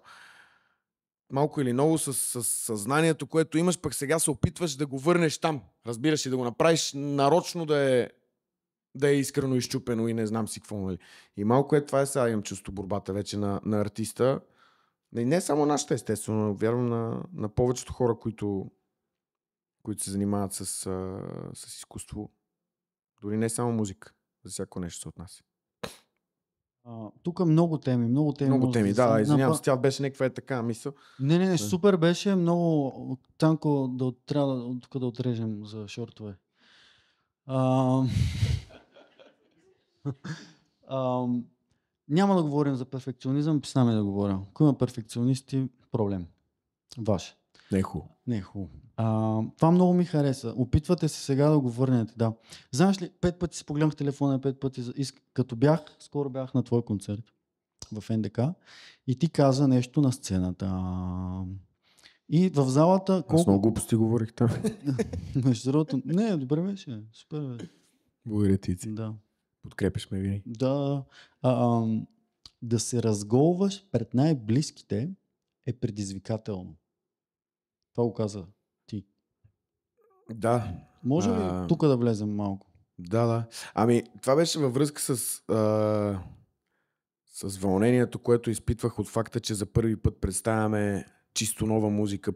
Малко или много с съзнанието, което имаш, пък сега се опитваш да го върнеш там. Разбираш, и да го направиш нарочно да е искрено изчупено и не знам си какво. Нали. И малко това сега имам чувство борбата вече на артиста. И не само нашата, естествено. Вярвам на повечето хора, които се занимават с изкуство. Дори не само музика. За всяко нещо се отнася. Тук много теми. Много теми, да, извинявам се, тя беше някаква така мисъл. Не, супер беше, много танко трябва тук да отрежем за шортове. Няма да говорим за перфекционизъм, с нами да говоря. Ако има перфекционисти, проблем. Ваш. Не е хубаво. Това много ми хареса. Опитвате се сега да го върнете. Да. Знаеш ли, 5 пъти си погледнах телефона, 5 пъти, като скоро бях на твой концерт в НДК и ти каза нещо на сцената. И в залата... Аз много глупости говорих там. Между другото... Не, добре беше. Супер беше. Благодаря ти. Да. Подкрепиш ме винаги. Да. Да се разголваш пред най-близките е предизвикателно. Това го каза ти. Да. Може ли тук да влезем малко? Да. Ами, това беше във връзка с вълнението, което изпитвах от факта, че за първи път представяме чисто нова музика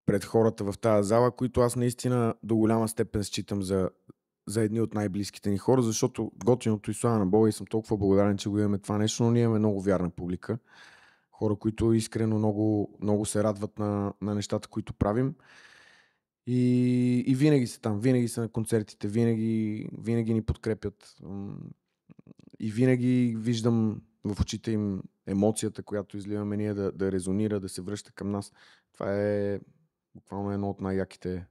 пред хората в тази зала, които аз наистина до голяма степен считам за едни от най-близките ни хора, защото готиното и слава на Бога и съм толкова благодарен, че го имаме това нещо, но ние имаме много вярна публика. Хора, които искрено много, много се радват на нещата, които правим. И винаги са там, винаги са на концертите, винаги ни подкрепят. И винаги виждам в очите им емоцията, която изливаме ние да резонира, да се връща към нас. Това е буквално едно от най-яките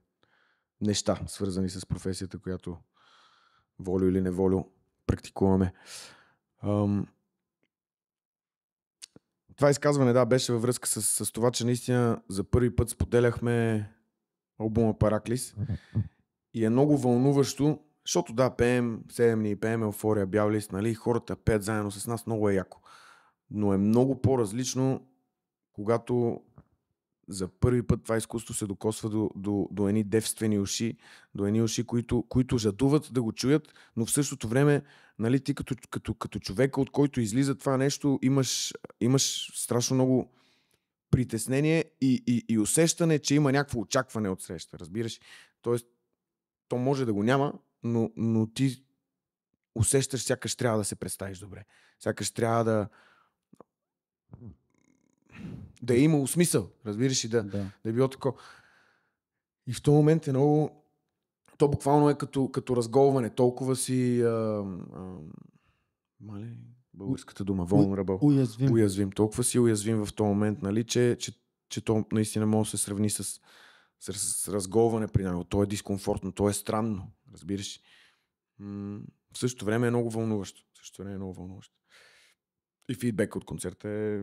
неща, свързани с професията, която волю или неволю практикуваме. Това изказване, беше във връзка с това, че наистина за първи път споделяхме албума Параклис и е много вълнуващо, защото пеем 7 дни, пеем Еуфория, Бял лист, нали, хората пеят заедно с нас, много е яко. Но е много по-различно, когато за първи път това изкуство се докосва до едни девствени уши, до едни уши, които жадуват да го чуят, но в същото време, нали, ти като човека, от който излиза това нещо, имаш страшно много притеснение и усещане, че има някакво очакване от среща, разбираш? Тоест, то може да го няма, но ти усещаш, сякаш трябва да се представиш добре. Сякаш трябва да е имало смисъл, разбираш, и да е било такова. И в този момент е много... То буквално е като разголване. Толкова си... българската дума. Уязвим. Толкова си уязвим в този момент, нали, че че то наистина може да се сравни с разголване при него. То е дискомфортно, то е странно, разбираш. В същото време е много вълнуващо. И фидбек от концерта е...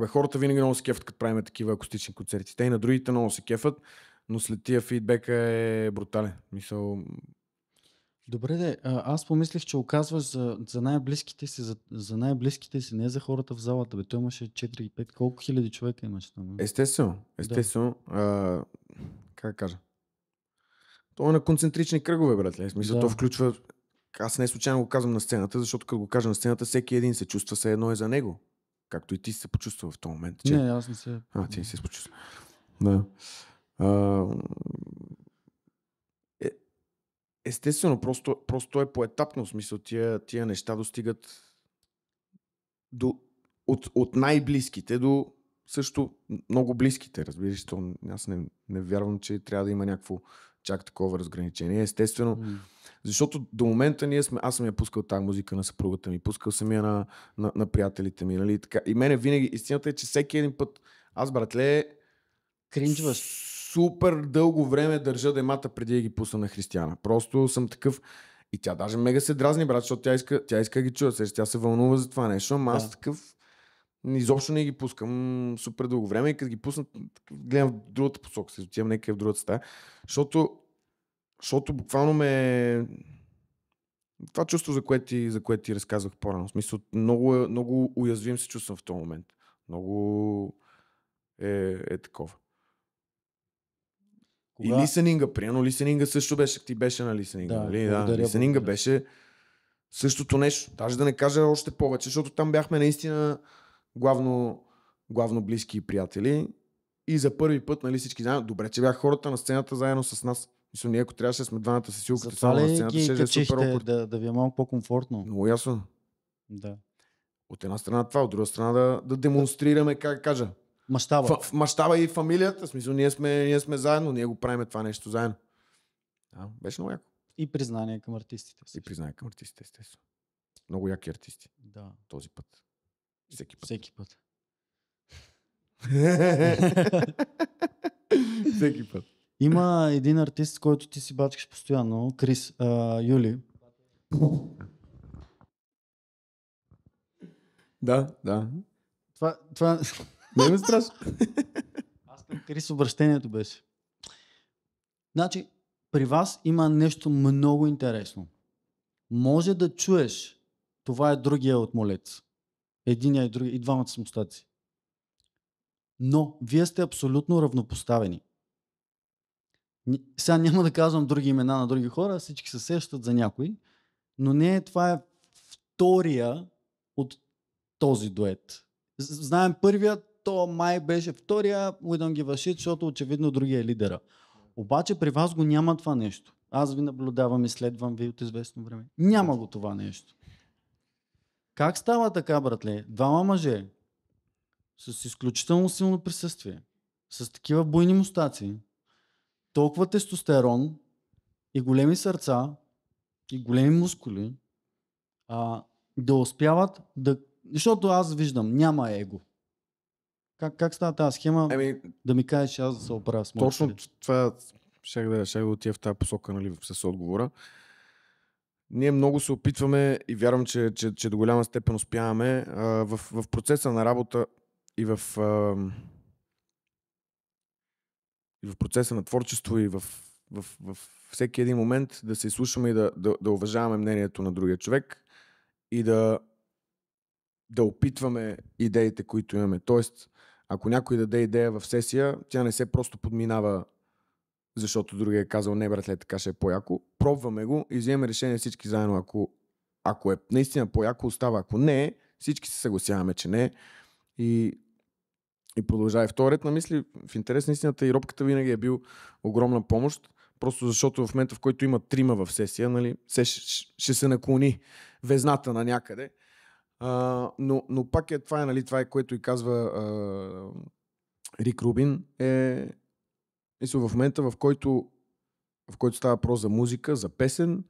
хората винаги много се кефат, като правим такива акустични концерти. Те и на другите много се кефат, но след тия фидбека е брутален. Мисъл... Добре, аз помислих, че оказваш за най-близките си, за най-близките си, не за хората в залата. Той имаше 4-5, колко хиляди човека имаше там? Естествено. Как да кажа? То е на концентрични кръгове, братле. В смисъл, то включва... Аз не случайно го казвам на сцената, защото като го кажа на сцената, всеки един се чувства все едно е за него. Както и ти се почувства в този момент. Че... Не, аз не се... ти не се почувства. Да. Естествено, просто е поетапно. В смисъл, тия неща достигат от най-близките до също много близките. Разбираш, аз не вярвам, че трябва да има някакво чак такова разграничение. Естествено, защото до момента аз съм я пускал тази музика на съпругата ми, пускал съм я на приятелите ми. Нали, така. И мене винаги, истината е, че всеки един път аз, братле, кринжваш. Супер дълго време държа демата преди да ги пусна на Християна. Просто съм такъв. И тя даже мега се дразни, брат, защото тя иска да ги чува. Тя се вълнува за това нещо, ама аз такъв изобщо не ги пускам супер дълго време и като ги пусна, гледам в другата посока, се отивам някъде в другата стая. Защото буквално това чувство, за което ти разказвах по-рано. В смисъл, много уязвим се чувствам в този момент. Много е такова. И лисенинга, приемно лисенинга също беше, ти беше на лисенинга, нали? Да, лисенинга беше същото нещо. Даже да не кажа още повече, защото там бяхме наистина главно близки приятели и за първи път, нали, всички заедно. Добре, че бяха хората на сцената заедно с нас. Мисля, ние ако трябваше да сме двамата с Силката само на сцената, ще е супер да ви е малко по-комфортно. Много ясно. Да. От една страна това, от друга страна да демонстрираме, как кажа, мащаба. В мащаба и фамилията. В смисъл, ние сме заедно, ние го правим това нещо заедно. Беше много яко. И признание към артистите. Естествено. Много яки артисти. Да. Този път. Всеки път. Всеки път. Има един артист, който ти си бачкаш постоянно, Крис, Юли. Да. Това... Не ме страшно. Аз към Крис обращението беше. Значи, при вас има нещо много интересно. Може да чуеш, това е другия от Молец. Единия и другия, и двамата са мустаци. Но вие сте абсолютно равнопоставени. Сега няма да казвам други имена на други хора, всички се сещат за някой, но не, това е втория от този дует. Знаем първия, то май беше втория, we don't give a shit, защото очевидно другия е лидера. Обаче при вас го няма това нещо. Аз ви наблюдавам и следвам ви от известно време. Няма го това нещо. Как става така, братле? Двама мъже с изключително силно присъствие, с такива буйни мустаци, толкова тестостерон и големи сърца и големи мускули, да успяват да... Защото аз виждам, няма его. Как става тази схема? Да ми кажеш, аз да се оправя с моите. Точно това ще да отида в тази посока, нали, с отговора. Ние много се опитваме и вярвам, че до голяма степен успяваме в процеса на работа и в процеса на творчество и в всеки един момент да се изслушаме и да уважаваме мнението на другия човек и да опитваме идеите, които имаме. Тоест, ако някой даде идея в сесия, тя не се просто подминава, защото другия е казал, не, братле, така ще е по-яко. Пробваме го и вземем решение всички заедно. Ако е наистина по-яко, остава. Ако не е, всички се съгласяваме, че не е. И продължава. Втори ред на мисли, в интерес на истината, и робката винаги е бил огромна помощ, просто защото в момента, в който има трима в сесия, нали, ще се наклони везната на някъде. Но пак това е, което и казва Рик Рубин, в момента, в който става въпрос за музика, за песен,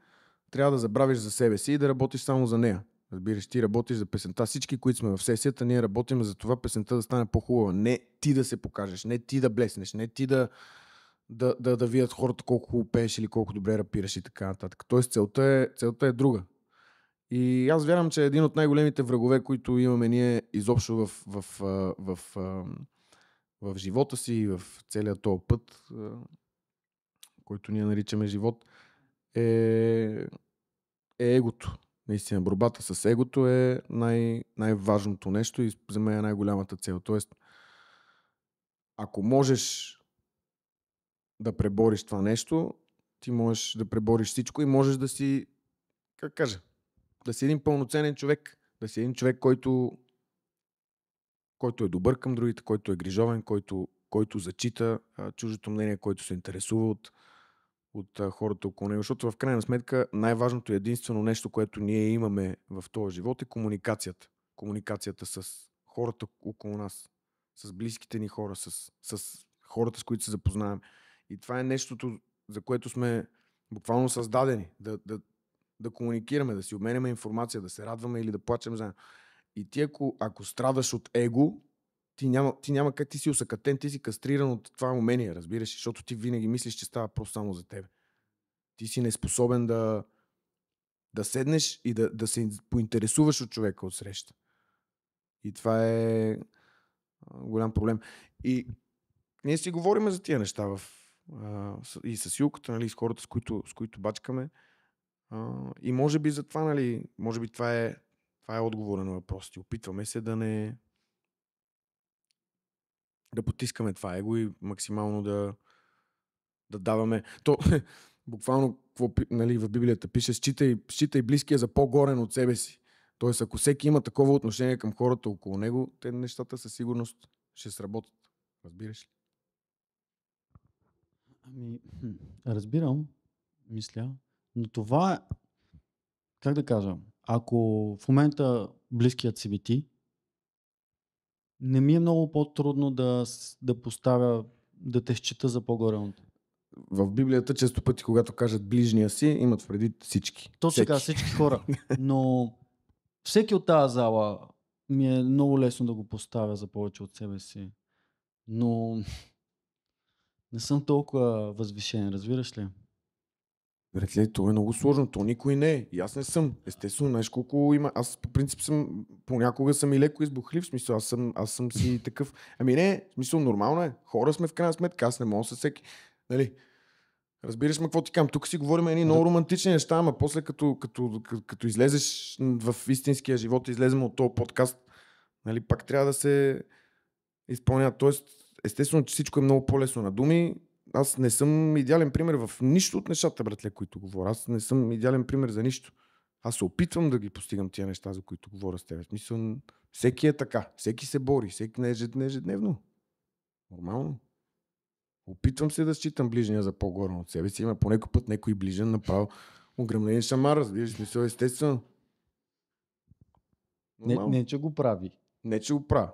трябва да забравиш за себе си и да работиш само за нея. Разбираш, ти работиш за песента. Всички, които сме в сесията, ние работим за това песента да стане по-хубава. Не ти да се покажеш, не ти да блеснеш, не ти да видят хората колко хубаво пееш или колко добре рапираш и така нататък. Тоест целта е друга. И аз вярвам, че един от най-големите врагове, които имаме ние изобщо в живота си и в целия този път, който ние наричаме живот, е егото. Наистина, борбата с егото е най-важното нещо и за мен е най-голямата цел. Тоест, ако можеш да пребориш това нещо, ти можеш да пребориш всичко и можеш да си, как кажа, да си един пълноценен човек. Да си един човек, който е добър към другите, който е грижовен, който зачита чуждото мнение, който се интересува от хората около него. Защото в крайна сметка най-важното и единствено нещо, което ние имаме в този живот е комуникацията. Комуникацията с хората около нас, с близките ни хора, с хората, с които се запознаваме. И това е нещото, за което сме буквално създадени. Да комуникираме, да си обменяме информация, да се радваме или да плачем заедно. И ти ако страдаш от его, ти няма как, ти си усъкатен, ти си кастриран от това умение, разбираш, защото ти винаги мислиш, че става просто само за тебе. Ти си неспособен да седнеш и да се поинтересуваш от човека от среща. И това е голям проблем. И ние си говорим за тия неща и с Юлката, нали, с хората, с които бачкаме. И може би за това, нали, може би това е отговора на въпросите. Опитваме се да потискаме това его и максимално да даваме. То, буквално, нали, в Библията пише, считай близкия за по-горен от себе си. Тоест, ако всеки има такова отношение към хората около него, те нещата със сигурност ще сработят. Разбираш ли? Разбирам, мисля, но това е, как да кажа, ако в момента близкият си ти, не ми е много по-трудно да поставя, да те счита за по-горе от. В Библията често пъти, когато кажат ближния си, имат предвид всички. Точно така, всички хора. Но всеки от тази зала ми е много лесно да го поставя за повече от себе си. Но не съм толкова възвишен, разбираш ли? Братле, това е много сложно. То никой не е. И аз не съм. Естествено, знаеш колко има. Аз по принцип понякога съм и леко избухлив. В смисъл, аз съм си такъв. Ами не, в смисъл, нормално е. Хора сме в крайна сметка. Аз не мога със всеки. Нали? Разбираш ме какво ти кам. Тук си говорим едни много романтични неща, ама после като излезеш в истинския живот, излезем от този подкаст, нали, пак трябва да се изпълнява. Тоест, естествено, че всичко е много по-лесно на думи. Аз не съм идеален пример в нищо от нещата, братле, които говоря. Аз не съм идеален пример за нищо. Аз се опитвам да ги постигам тия неща, за които говоря с теб. В смисъл, всеки е така. Всеки се бори. Всеки не ежедневно. Нормално. Опитвам се да считам ближния за по-горе от себе си. Има по някой път някой ближен направо огръмнен шамар. Разбираш, смисъл, естествено. Не, че го прави. Не, че го правя.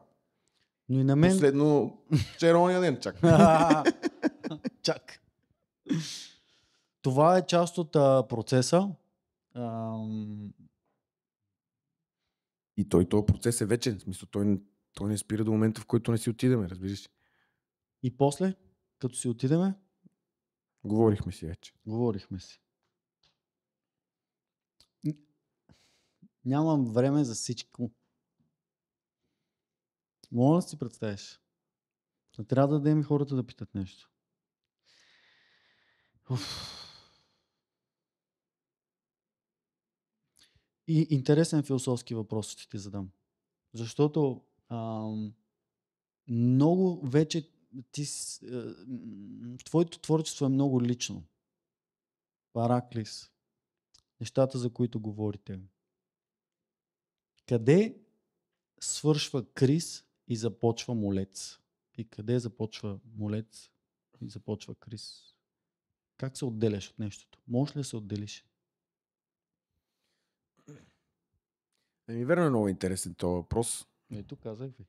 Но и на мен... Последно вчера ден чак. Чак. Това е част от процеса. И този процес е вечен. В смисъл, той не спира до момента, в който не си отидеме, разбираш. И после, като си отидеме? Говорихме си вече. Говорихме си. Нямам време за всичко. Мога да си представиш. Трябва да дадем хората да питат нещо. И интересен философски въпрос ще ти задам. Защото много вече твоето творчество е много лично. Параклис. Нещата, за които говорите. Къде свършва Крис и започва Молец? И къде започва Молец и започва Крис? Как се отделяш от нещото? Можеш ли да се отделиш? Верно е много интересен този въпрос. Ето, казах ви.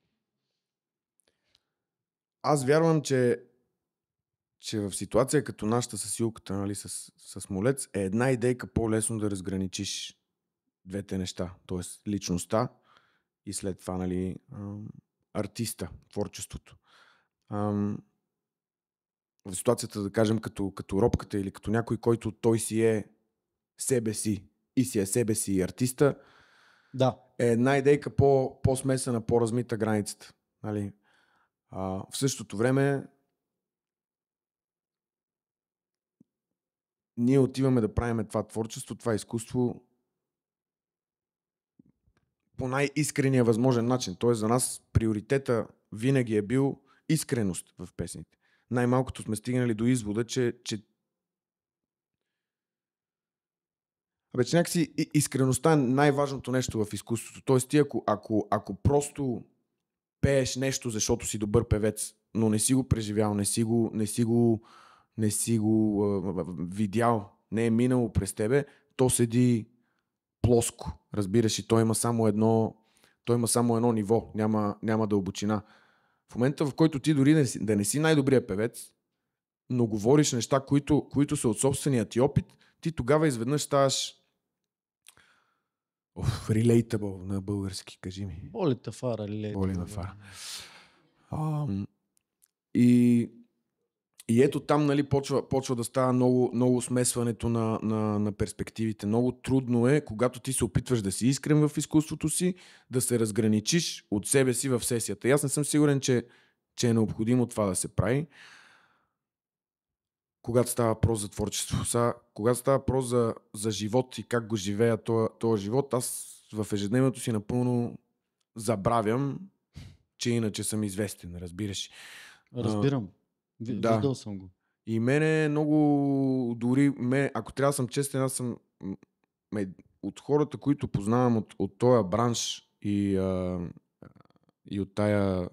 Аз вярвам, че в ситуация като нашата с Юлката, нали, с Молец, е една идейка по-лесно да разграничиш двете неща. Тоест личността и след това, нали, артиста, творчеството. В ситуацията, да кажем, като робката или като някой, който той си е себе си и си е себе си и артиста, Да. е една идейка по-смесена, по-размита границата. Нали? В същото време ние отиваме да правим това творчество, това изкуство по най-искрения възможен начин. Тоест за нас приоритета винаги е бил искреност в песните. Най-малкото сме стигнали до извода, че някакси искреността е най-важното нещо в изкуството. Тоест ти ако просто пееш нещо, защото си добър певец, но не си го преживял, не си го видял, не е минало през тебе, то седи плоско. Разбираш, и той има само едно ниво, няма дълбочина. В момента, в който ти дори да не си най-добрият певец, но говориш неща, които са от собствения ти опит, ти тогава изведнъж ставаш relatable на български, кажи ми. Боли та фара, relatable. Боли на фара. И ето там, нали, почва да става много смесването на перспективите. Много трудно е, когато ти се опитваш да си искрен в изкуството си, да се разграничиш от себе си в сесията. И аз не съм сигурен, че е необходимо това да се прави, когато става въпрос за творчество. Когато става въпрос за живот и как го живея този живот, аз в ежедневието си напълно забравям, че иначе съм известен, разбираш. Разбирам. Да. Виждал съм го. И мене много, ако трябва да съм честен, аз съм от хората, които познавам от този бранш и от тая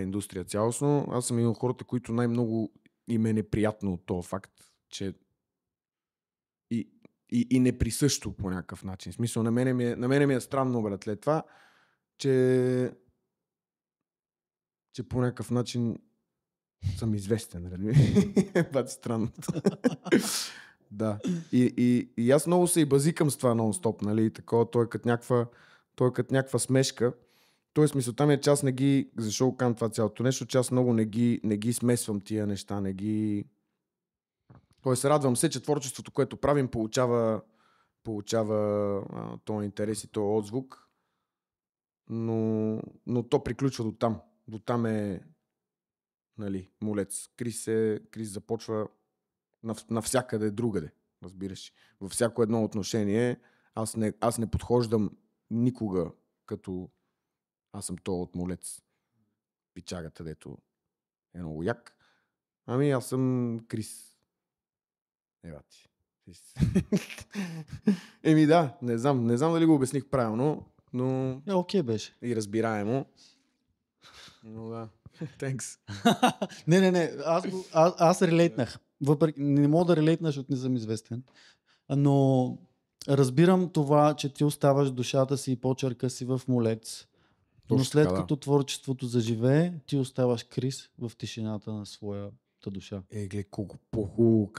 индустрия цялостно, аз съм един от хората, които най-много им е неприятно от този факт, че и неприсъщо по някакъв начин. В смисъл, на мене ми е странно, братле, това, че по някакъв начин съм известен, нали? Бати странното. Да. И аз много се и базикам с това нон-стоп, нали? Такова, той е като някаква смешка. Тоест, мисълта ми е, че аз не ги... Защо казвам това цялото нещо? Че аз много не ги смесвам тия неща, не ги... Тоест, радвам се, че творчеството, което правим, получава този интерес и този отзвук, но то приключва до там. До там е, нали, Молец. Крис започва навсякъде другаде, разбираш. Във всяко едно отношение аз не подхождам никога като аз съм то от Молец. Пичагата, дето е много як. Ами аз съм Крис. Ева ти. Еми да, не знам дали го обясних правилно, но... Окей беше. И разбираемо. Но да. Thanks. Не. Аз релейтнах. Въпреки, не мога да релейтнаш, защото не съм известен. Но разбирам това, че ти оставаш душата си и почерка си в Молец. Но след като творчеството заживее, ти оставаш Крис в тишината на своята душа. Глед, колко по-хубаво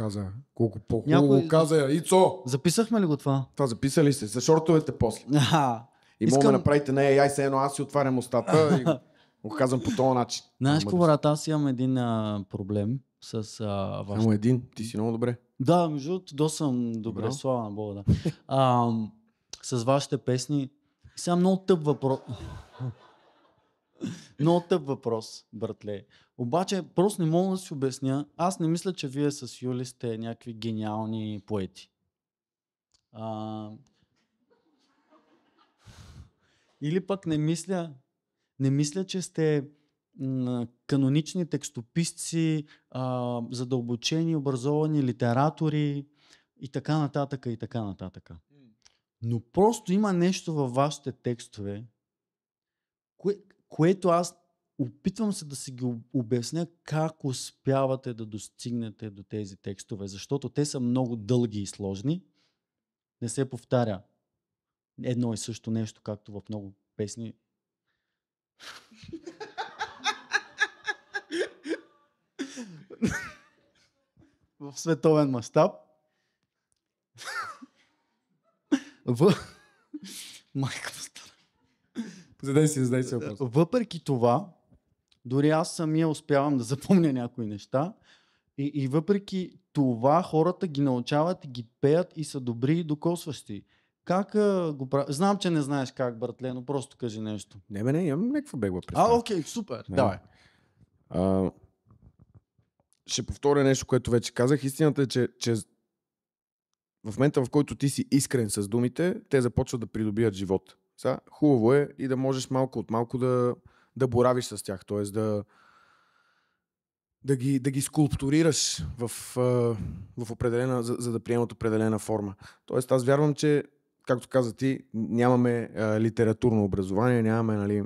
каза. Ицо! Записахме ли го това? Това записали сте. За шортовете после. И мога да направите на AI, все едно аз си отварям устата и го казвам по този начин. Знаеш какво, брат, аз имам един проблем с вашето. Само един? Ти си много добре. Да, между другото, доста съм добре, слава на Бога, да. С вашите песни. Сега много тъп въпрос. Много тъп въпрос, братле. Обаче, просто не мога да си обясня. Аз не мисля, че вие с Юли сте някакви гениални поети. Или пък не мисля, че сте канонични текстописци, задълбочени, образовани литератори и така нататък, и така нататък. Но просто има нещо във вашите текстове, което аз опитвам се да си ги обясня как успявате да достигнете до тези текстове, защото те са много дълги и сложни. Не се повтаря едно и също нещо, както в много песни. В световен мащаб. Майка стара. Задай си въпрос. Въпреки това, дори аз самия успявам да запомня някои неща и въпреки това хората ги научават и ги пеят и са добри и докосващи. Как го правят? Знам, че не знаеш как, братле, но просто кажи нещо. Не, имам някаква бегла представа. Окей, супер. Не. Давай. Ще повторя нещо, което вече казах. Истината е, че в момента, в който ти си искрен с думите, те започват да придобият живот. Хубаво е и да можеш малко от малко да боравиш с тях, т.е. да ги скулптурираш в определена, за да приемат определена форма. Тоест аз вярвам, че, както каза ти, нямаме литературно образование, нямаме, нали,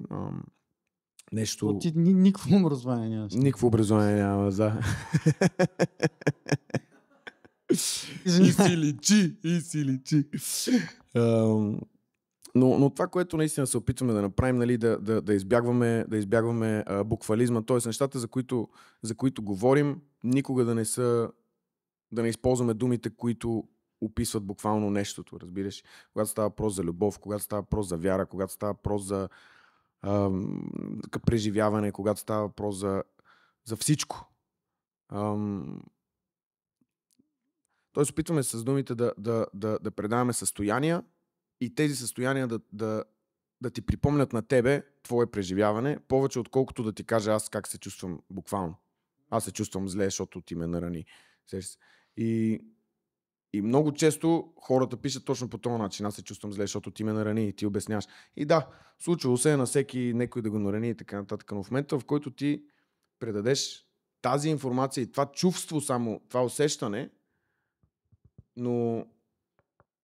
нещо... Ти никакво образование нямаш. Никакво образование няма, да. И си личи. Но това, което наистина се опитваме да направим, нали, да избягваме буквализма, т.е. нещата, за които говорим, никога да не използваме думите, които описват буквално нещото, разбираш. Когато става въпрос за любов, когато става въпрос за вяра, когато става въпрос за преживяване, когато става въпрос за всичко. Тоест опитваме с думите да предаваме състояния и тези състояния да ти припомнят на тебе твое преживяване, повече отколкото да ти кажа аз как се чувствам буквално. Аз се чувствам зле, защото ти ме нарани. И много често хората пишат точно по този начин. Аз се чувствам зле, защото ти ме нарани и ти обясняваш. И да, случвало се на всеки некой да го нарани и така нататък. Но в момента, в който ти предадеш тази информация и това чувство само, това усещане, но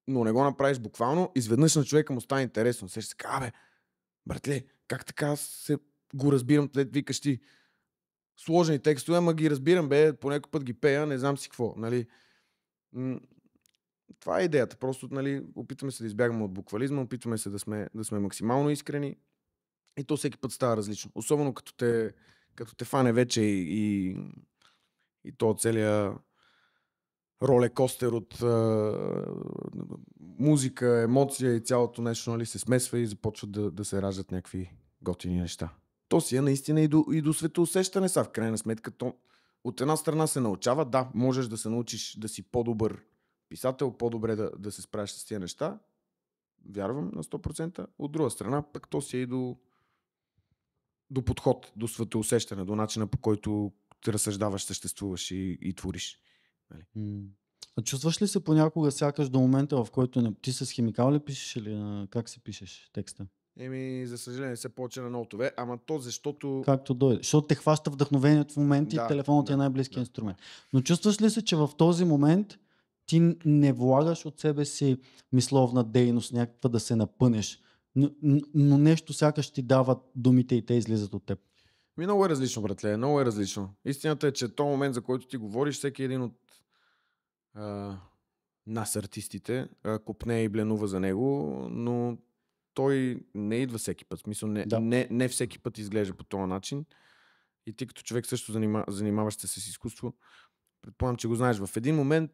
не го направиш буквално, изведнъж на човека му стане интересно. Сеща се казва, братле, как така го разбирам, където викаш ти сложени текстове, ама ги разбирам, по някой път ги пея, не знам си какво, нали. Това е идеята, просто, нали, опитваме се да избягаме от буквализма, опитваме се да сме максимално искрени и то всеки път става различно. Особено като те фане вече и то целия ролекостер от музика, емоция и цялото нещо, нали, се смесва и започват да се раждат някакви готини неща. То си е наистина и до светоусещане са, в крайна сметка. То от една страна се научава, да, можеш да се научиш да си по-добър писател, по-добре да се справиш с тия неща. Вярвам на 100%. От друга страна, пък то си е и до подход, до светоусещане, до начина, по който ти разсъждаваш, съществуваш и твориш. А чувстваш ли се понякога сякаш до момента, в който ти с химикал ли пишеш или как си пишеш текста? За съжаление, все повече на ноутове, ама то защото... Както дойде. Защото те хваща вдъхновението в момента и телефонът е най-близкият инструмент. Но чувстваш ли се, че в този момент ти не влагаш от себе си мисловна дейност, някаква да се напънеш, но нещо сякаш ти дават думите и те излизат от теб? Много е различно, братле, много е различно. Истината е, че този момент, за който ти говориш, всеки един от нас, артистите, копне и бленува за него, но той не идва всеки път. В смисъл, не всеки път изглежда по този начин. И ти като човек също занимаваш се с изкуство, предполагам, че го знаеш. В един момент...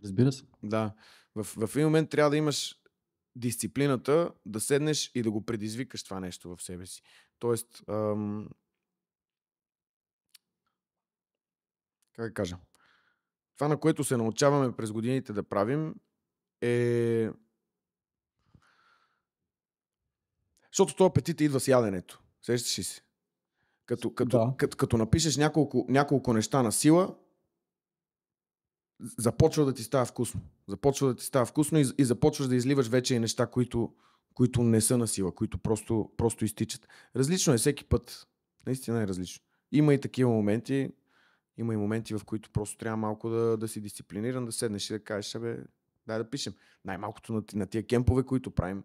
Разбира се. Да. В един момент трябва да имаш дисциплината да седнеш и да го предизвикаш това нещо в себе си. Тоест... как да кажа? Това, на което се научаваме през годините да правим, е... Защото този апетит идва с яденето. Сещаш ли си? Като напишеш няколко неща на сила, започва да ти става вкусно. И започваш да изливаш вече и неща, които не са на сила, които просто изтичат. Различно е всеки път. Наистина е различно. Има и такива моменти. Има и моменти, в които просто трябва малко да си дисциплиниран, да седнеш и да кажеш, дай да пишем. Най-малкото на тия кемпове, които правим.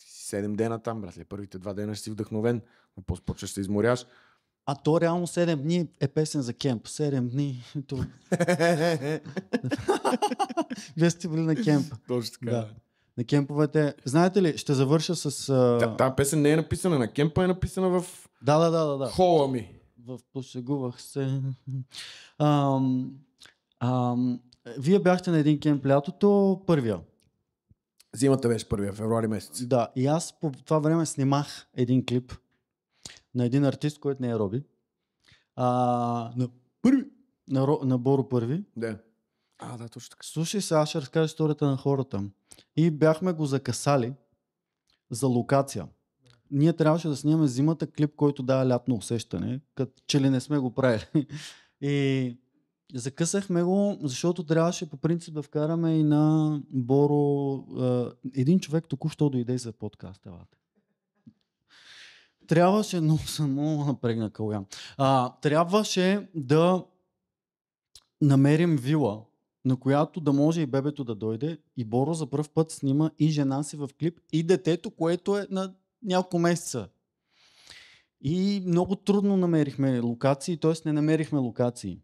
7 дена там, братле. Първите 2 дена ще си вдъхновен, но после почваш да се изморяш. А то реално 7 дни е песен за кемп. 7 дни. Вие сте били на кемп. Точно така. Да. На кемповете. Знаете ли, ще завърша с... Тази песен не е написана на кемпа, е написана в хола ми. Пошегувах се. Вие бяхте на един кемп лятото, първия. Зимата беше 1 февруари месец. Да, и аз по това време снимах един клип на един артист, който не е Роби. На първи, на Боро Първи. Да. Да, точно така. Слушай сега, ще разкажа историята на хората. И бяхме го закасали за локация. Ние трябваше да снимаме зимата клип, който дава лятно усещане, като че ли не сме го правили. И закъсахме го, защото трябваше по принцип да вкараме и на Боро. Един човек току-що дойде за подкаст. Трябваше, много напрегна Калян. Трябваше да намерим вила, на която да може и бебето да дойде, и Боро за пръв път снима и жена си в клип, и детето, което е на няколко месеца. И много трудно намерихме локации, т.е. не намерихме локации.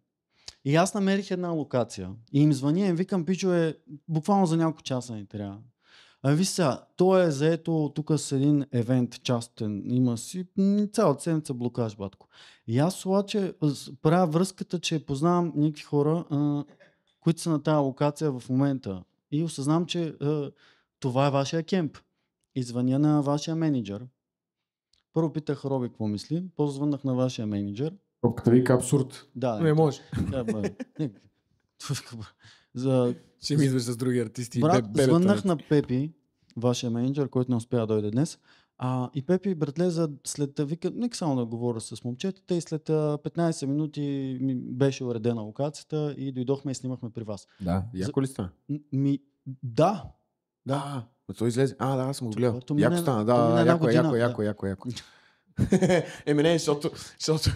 И аз намерих една локация. И им звъня и им викам, пичове, буквално за няколко часа ни трябва. Виж сега, той е заето тук с един евент частен, има си цялата седмица блокаж, батко. И аз обаче правя връзката, че познавам някакви хора, които са на тази локация в момента. И осъзнам, че това е вашия кемп. И звъня на вашия менеджер. Първо питах Роби какво мисли, после звъннах на вашия менеджер. Робката вика абсурд. Да, Не може. Ще ми идваш с други артисти. Брат, звъннах на Пепи, вашия менеджер, който не успя да дойде днес. И Пепи, братле, вика, нека само да говоря с момчетата, и след 15 минути ми беше уредена локацията и дойдохме и снимахме при вас. Да, яко ли стана? Да. Но той излезе. Аз съм го гледал. Яко стана, яко. Не, защото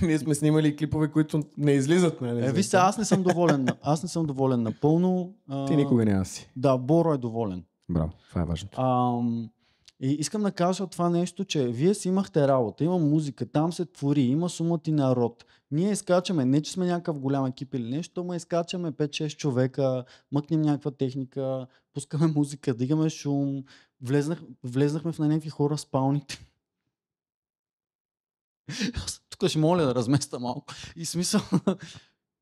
ние сме снимали клипове, които не излизат. Нали? Виж, аз не съм доволен. Аз не съм доволен напълно. Ти никога не си. Да, Боро е доволен. Браво, това е важното. И искам да кажа това нещо, че вие си имахте работа, има музика, там се твори, има сумата и народ. Ние изкачаме, не че сме някакъв голям екип или нещо, но изкачаме 5-6 човека, мъкнем някаква техника, пускаме музика, дигаме шум, влезнахме в на някакви хора спалните. Тук ще моля да разместа малко. И смисъл...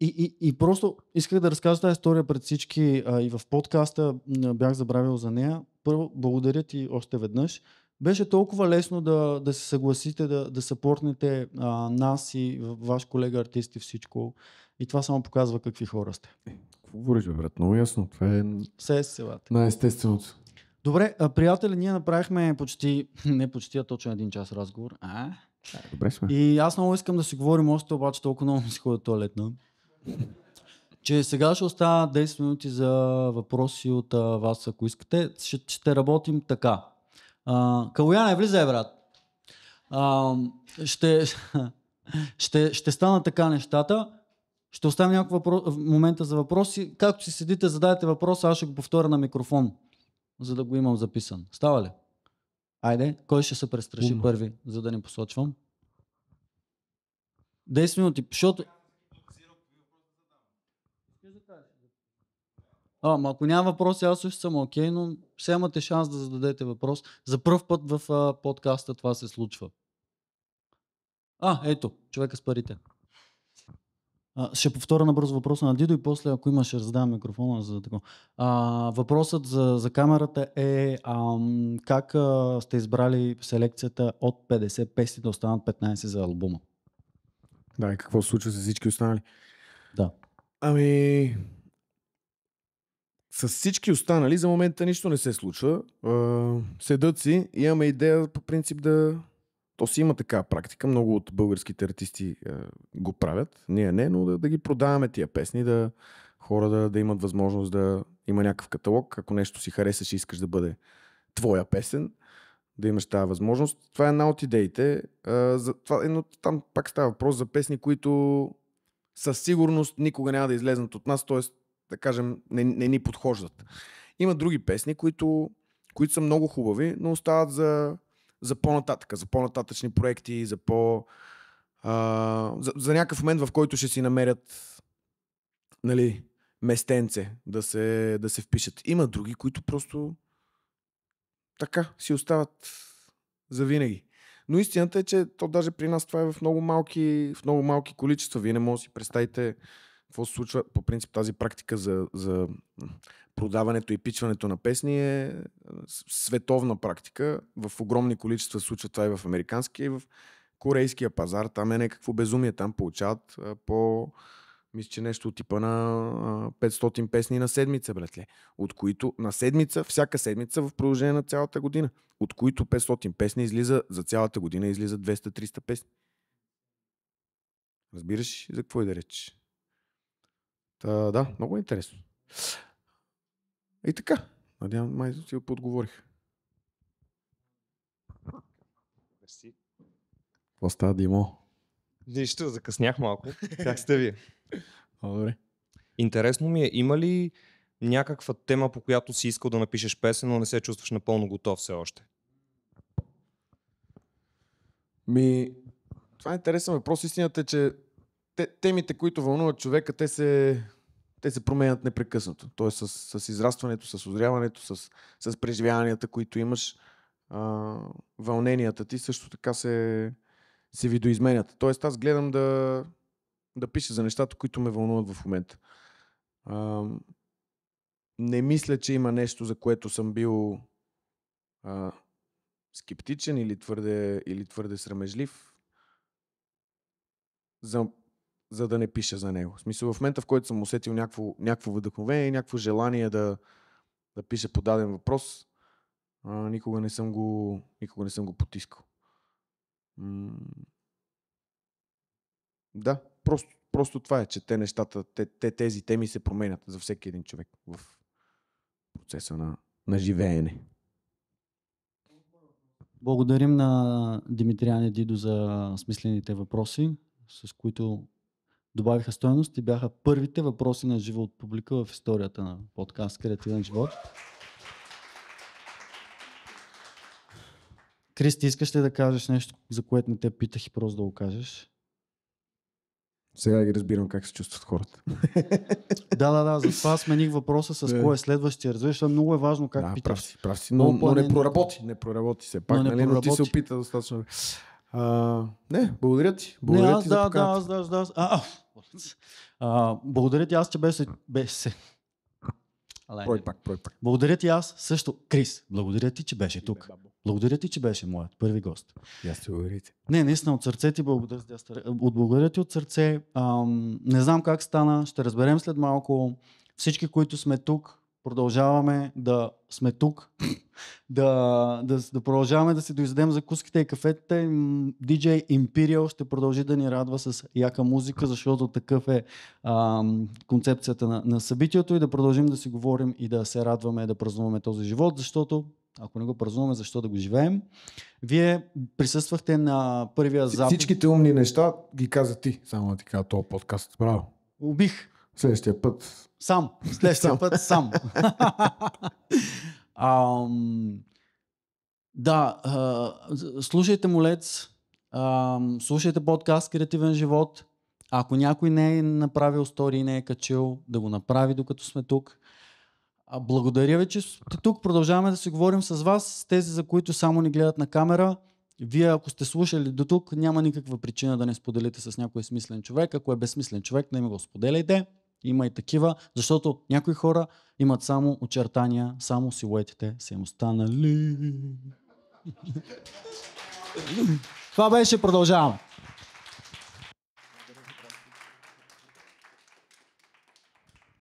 И просто исках да разкажа тази история пред всички, и в подкаста бях забравил за нея. Първо, благодаря ти още веднъж. Беше толкова лесно да се съгласите, да съпортнете нас и ваш колега артист и всичко. И това само показва какви хора сте. Какво говориш, брат? Много ясно. Това е най-естественото. Добре, приятели, ние направихме не почти, а точно 1 час разговор. Добре сме. И аз много искам да си говорим още, обаче толкова много ми си ходя туалетна. Че сега ще остава 10 минути за въпроси от вас, ако искате. Ще работим така. Калуяне, влизай, брат. Ще станат така нещата. Ще оставим някакво момента за въпроси. Както си седите, задайте въпроса, аз ще го повторя на микрофон, за да го имам записан. Става ли? Айде, кой ще се престраши първи, за да не посочвам? 10 минути, защото... Ако няма въпроси, аз също съм окей, но ще имате шанс да зададете въпрос. За пръв път в подкаста това се случва. Ето, човека с парите. Ще повторя набързо въпроса на Дидо и после, ако има, ще раздавам микрофона за такова. Въпросът за камерата е как сте избрали селекцията от 50 песни да останат 15 за албума? Да, и какво се случва с всички останали? Да. С всички останали за момента нищо не се случва. Седат си, имаме идея по принцип то си има такава практика, много от българските артисти го правят, ние не, но да ги продаваме тия песни, хора да имат възможност да има някакъв каталог, ако нещо си харесаш и искаш да бъде твоя песен, да имаш тази възможност. Това е една от идеите, но там пак става въпрос за песни, които със сигурност никога няма да излезнат от нас, т.е. да кажем не ни подхождат. Има други песни, които са много хубави, но остават за по-нататък, за по-нататъчни проекти, за някакъв момент, в който ще си намерят местенце да се впишат. Има други, които просто така си остават за винаги. Но истината е, че то даже при нас това е в много малки количества. Вие не може да си представите какво се случва? По принцип тази практика за продаването и пичването на песни е световна практика. В огромни количества се случва това и в американския, и в корейския пазар. Там е някакво безумие. Там получават мисля, че нещо от типа на 500 песни на седмица, братле. От които на седмица, всяка седмица в продължение на цялата година. От които 500 песни излиза за цялата година, излиза 200-300 песни. Разбираш за какво и да речеш? Да, много е интересно. И така. Надявам, май си подговорих. Мерси. Какво става, Димо? Нищо, закъснях малко. Как сте ви? Добре. Интересно ми е, има ли някаква тема, по която си искал да напишеш песен, но не се чувстваш напълно готов все още? Това е интересен въпрос. Истината е, че темите, които вълнуват човека, те се променят непрекъснато. Тоест с израстването, с озряването, с преживяванията, които имаш, вълненията ти също така се видоизменят. Тоест аз гледам да пиша за нещата, които ме вълнуват в момента. Не мисля, че има нещо, за което съм бил скептичен или твърде срамежлив, за да не пиша за него. В смисъл, в момента, в който съм усетил някакво вдъхновение и някакво желание да пиша по даден въпрос, никога не съм го потискал. Да, просто това е, че тези теми се променят за всеки един човек в процеса на живеене. Благодарим на Димитриан и Дидо за смислените въпроси, с които добавиха стойност и бяха първите въпроси на живо от публика в историята на подкаст Креативен живот. Крис, ти искаш ли да кажеш нещо, за което не те питах и просто да го кажеш? Сега ги разбирам как се чувстват хората. Да, затова смених въпроса с кой е следващия. Разбираш, много е важно как питаш. Прав си, но не проработи. Не проработи се пак, нали? Но ти се опита достатъчно. Не, благодаря ти. Благодаря ти за поканата. Благодаря ти аз, че беше. Прой пак. Благодаря ти аз също. Крис, благодаря ти, че беше тук. Благодаря ти, че беше моят първи гост. И аз ти благодаря ти. Не, наистина от сърце ти благодаря. Благодаря ти от сърце. Не знам как стана, ще разберем след малко. Всички, които сме тук, продължаваме да сме тук. да продължаваме да си доизедем закуските и кафетата. DJ Imperial ще продължи да ни радва с яка музика, защото такъв е концепцията на събитието и да продължим да си говорим и да се радваме да празнуваме този живот, защото ако не го празнуваме, защо да го живеем? Вие присъствахте на първия запис. Всичките умни неща ги каза ти, само да ти кажа този подкаст. Браво. Убих. Следващия път. Следващия път сам. Слушайте Молец, слушайте подкаст Креативен живот. Ако някой не е направил стори и не е качил, да го направи докато сме тук. Благодаря ви, че сте тук. Продължаваме да си говорим с вас, с тези, за които само ни гледат на камера. Вие, ако сте слушали до тук, няма никаква причина да не споделите с някой смислен човек. Ако е безсмислен човек, не ми го споделяйте. Има и такива, защото някои хора имат само очертания, само силуетите са им останали. Това беше, продължаваме.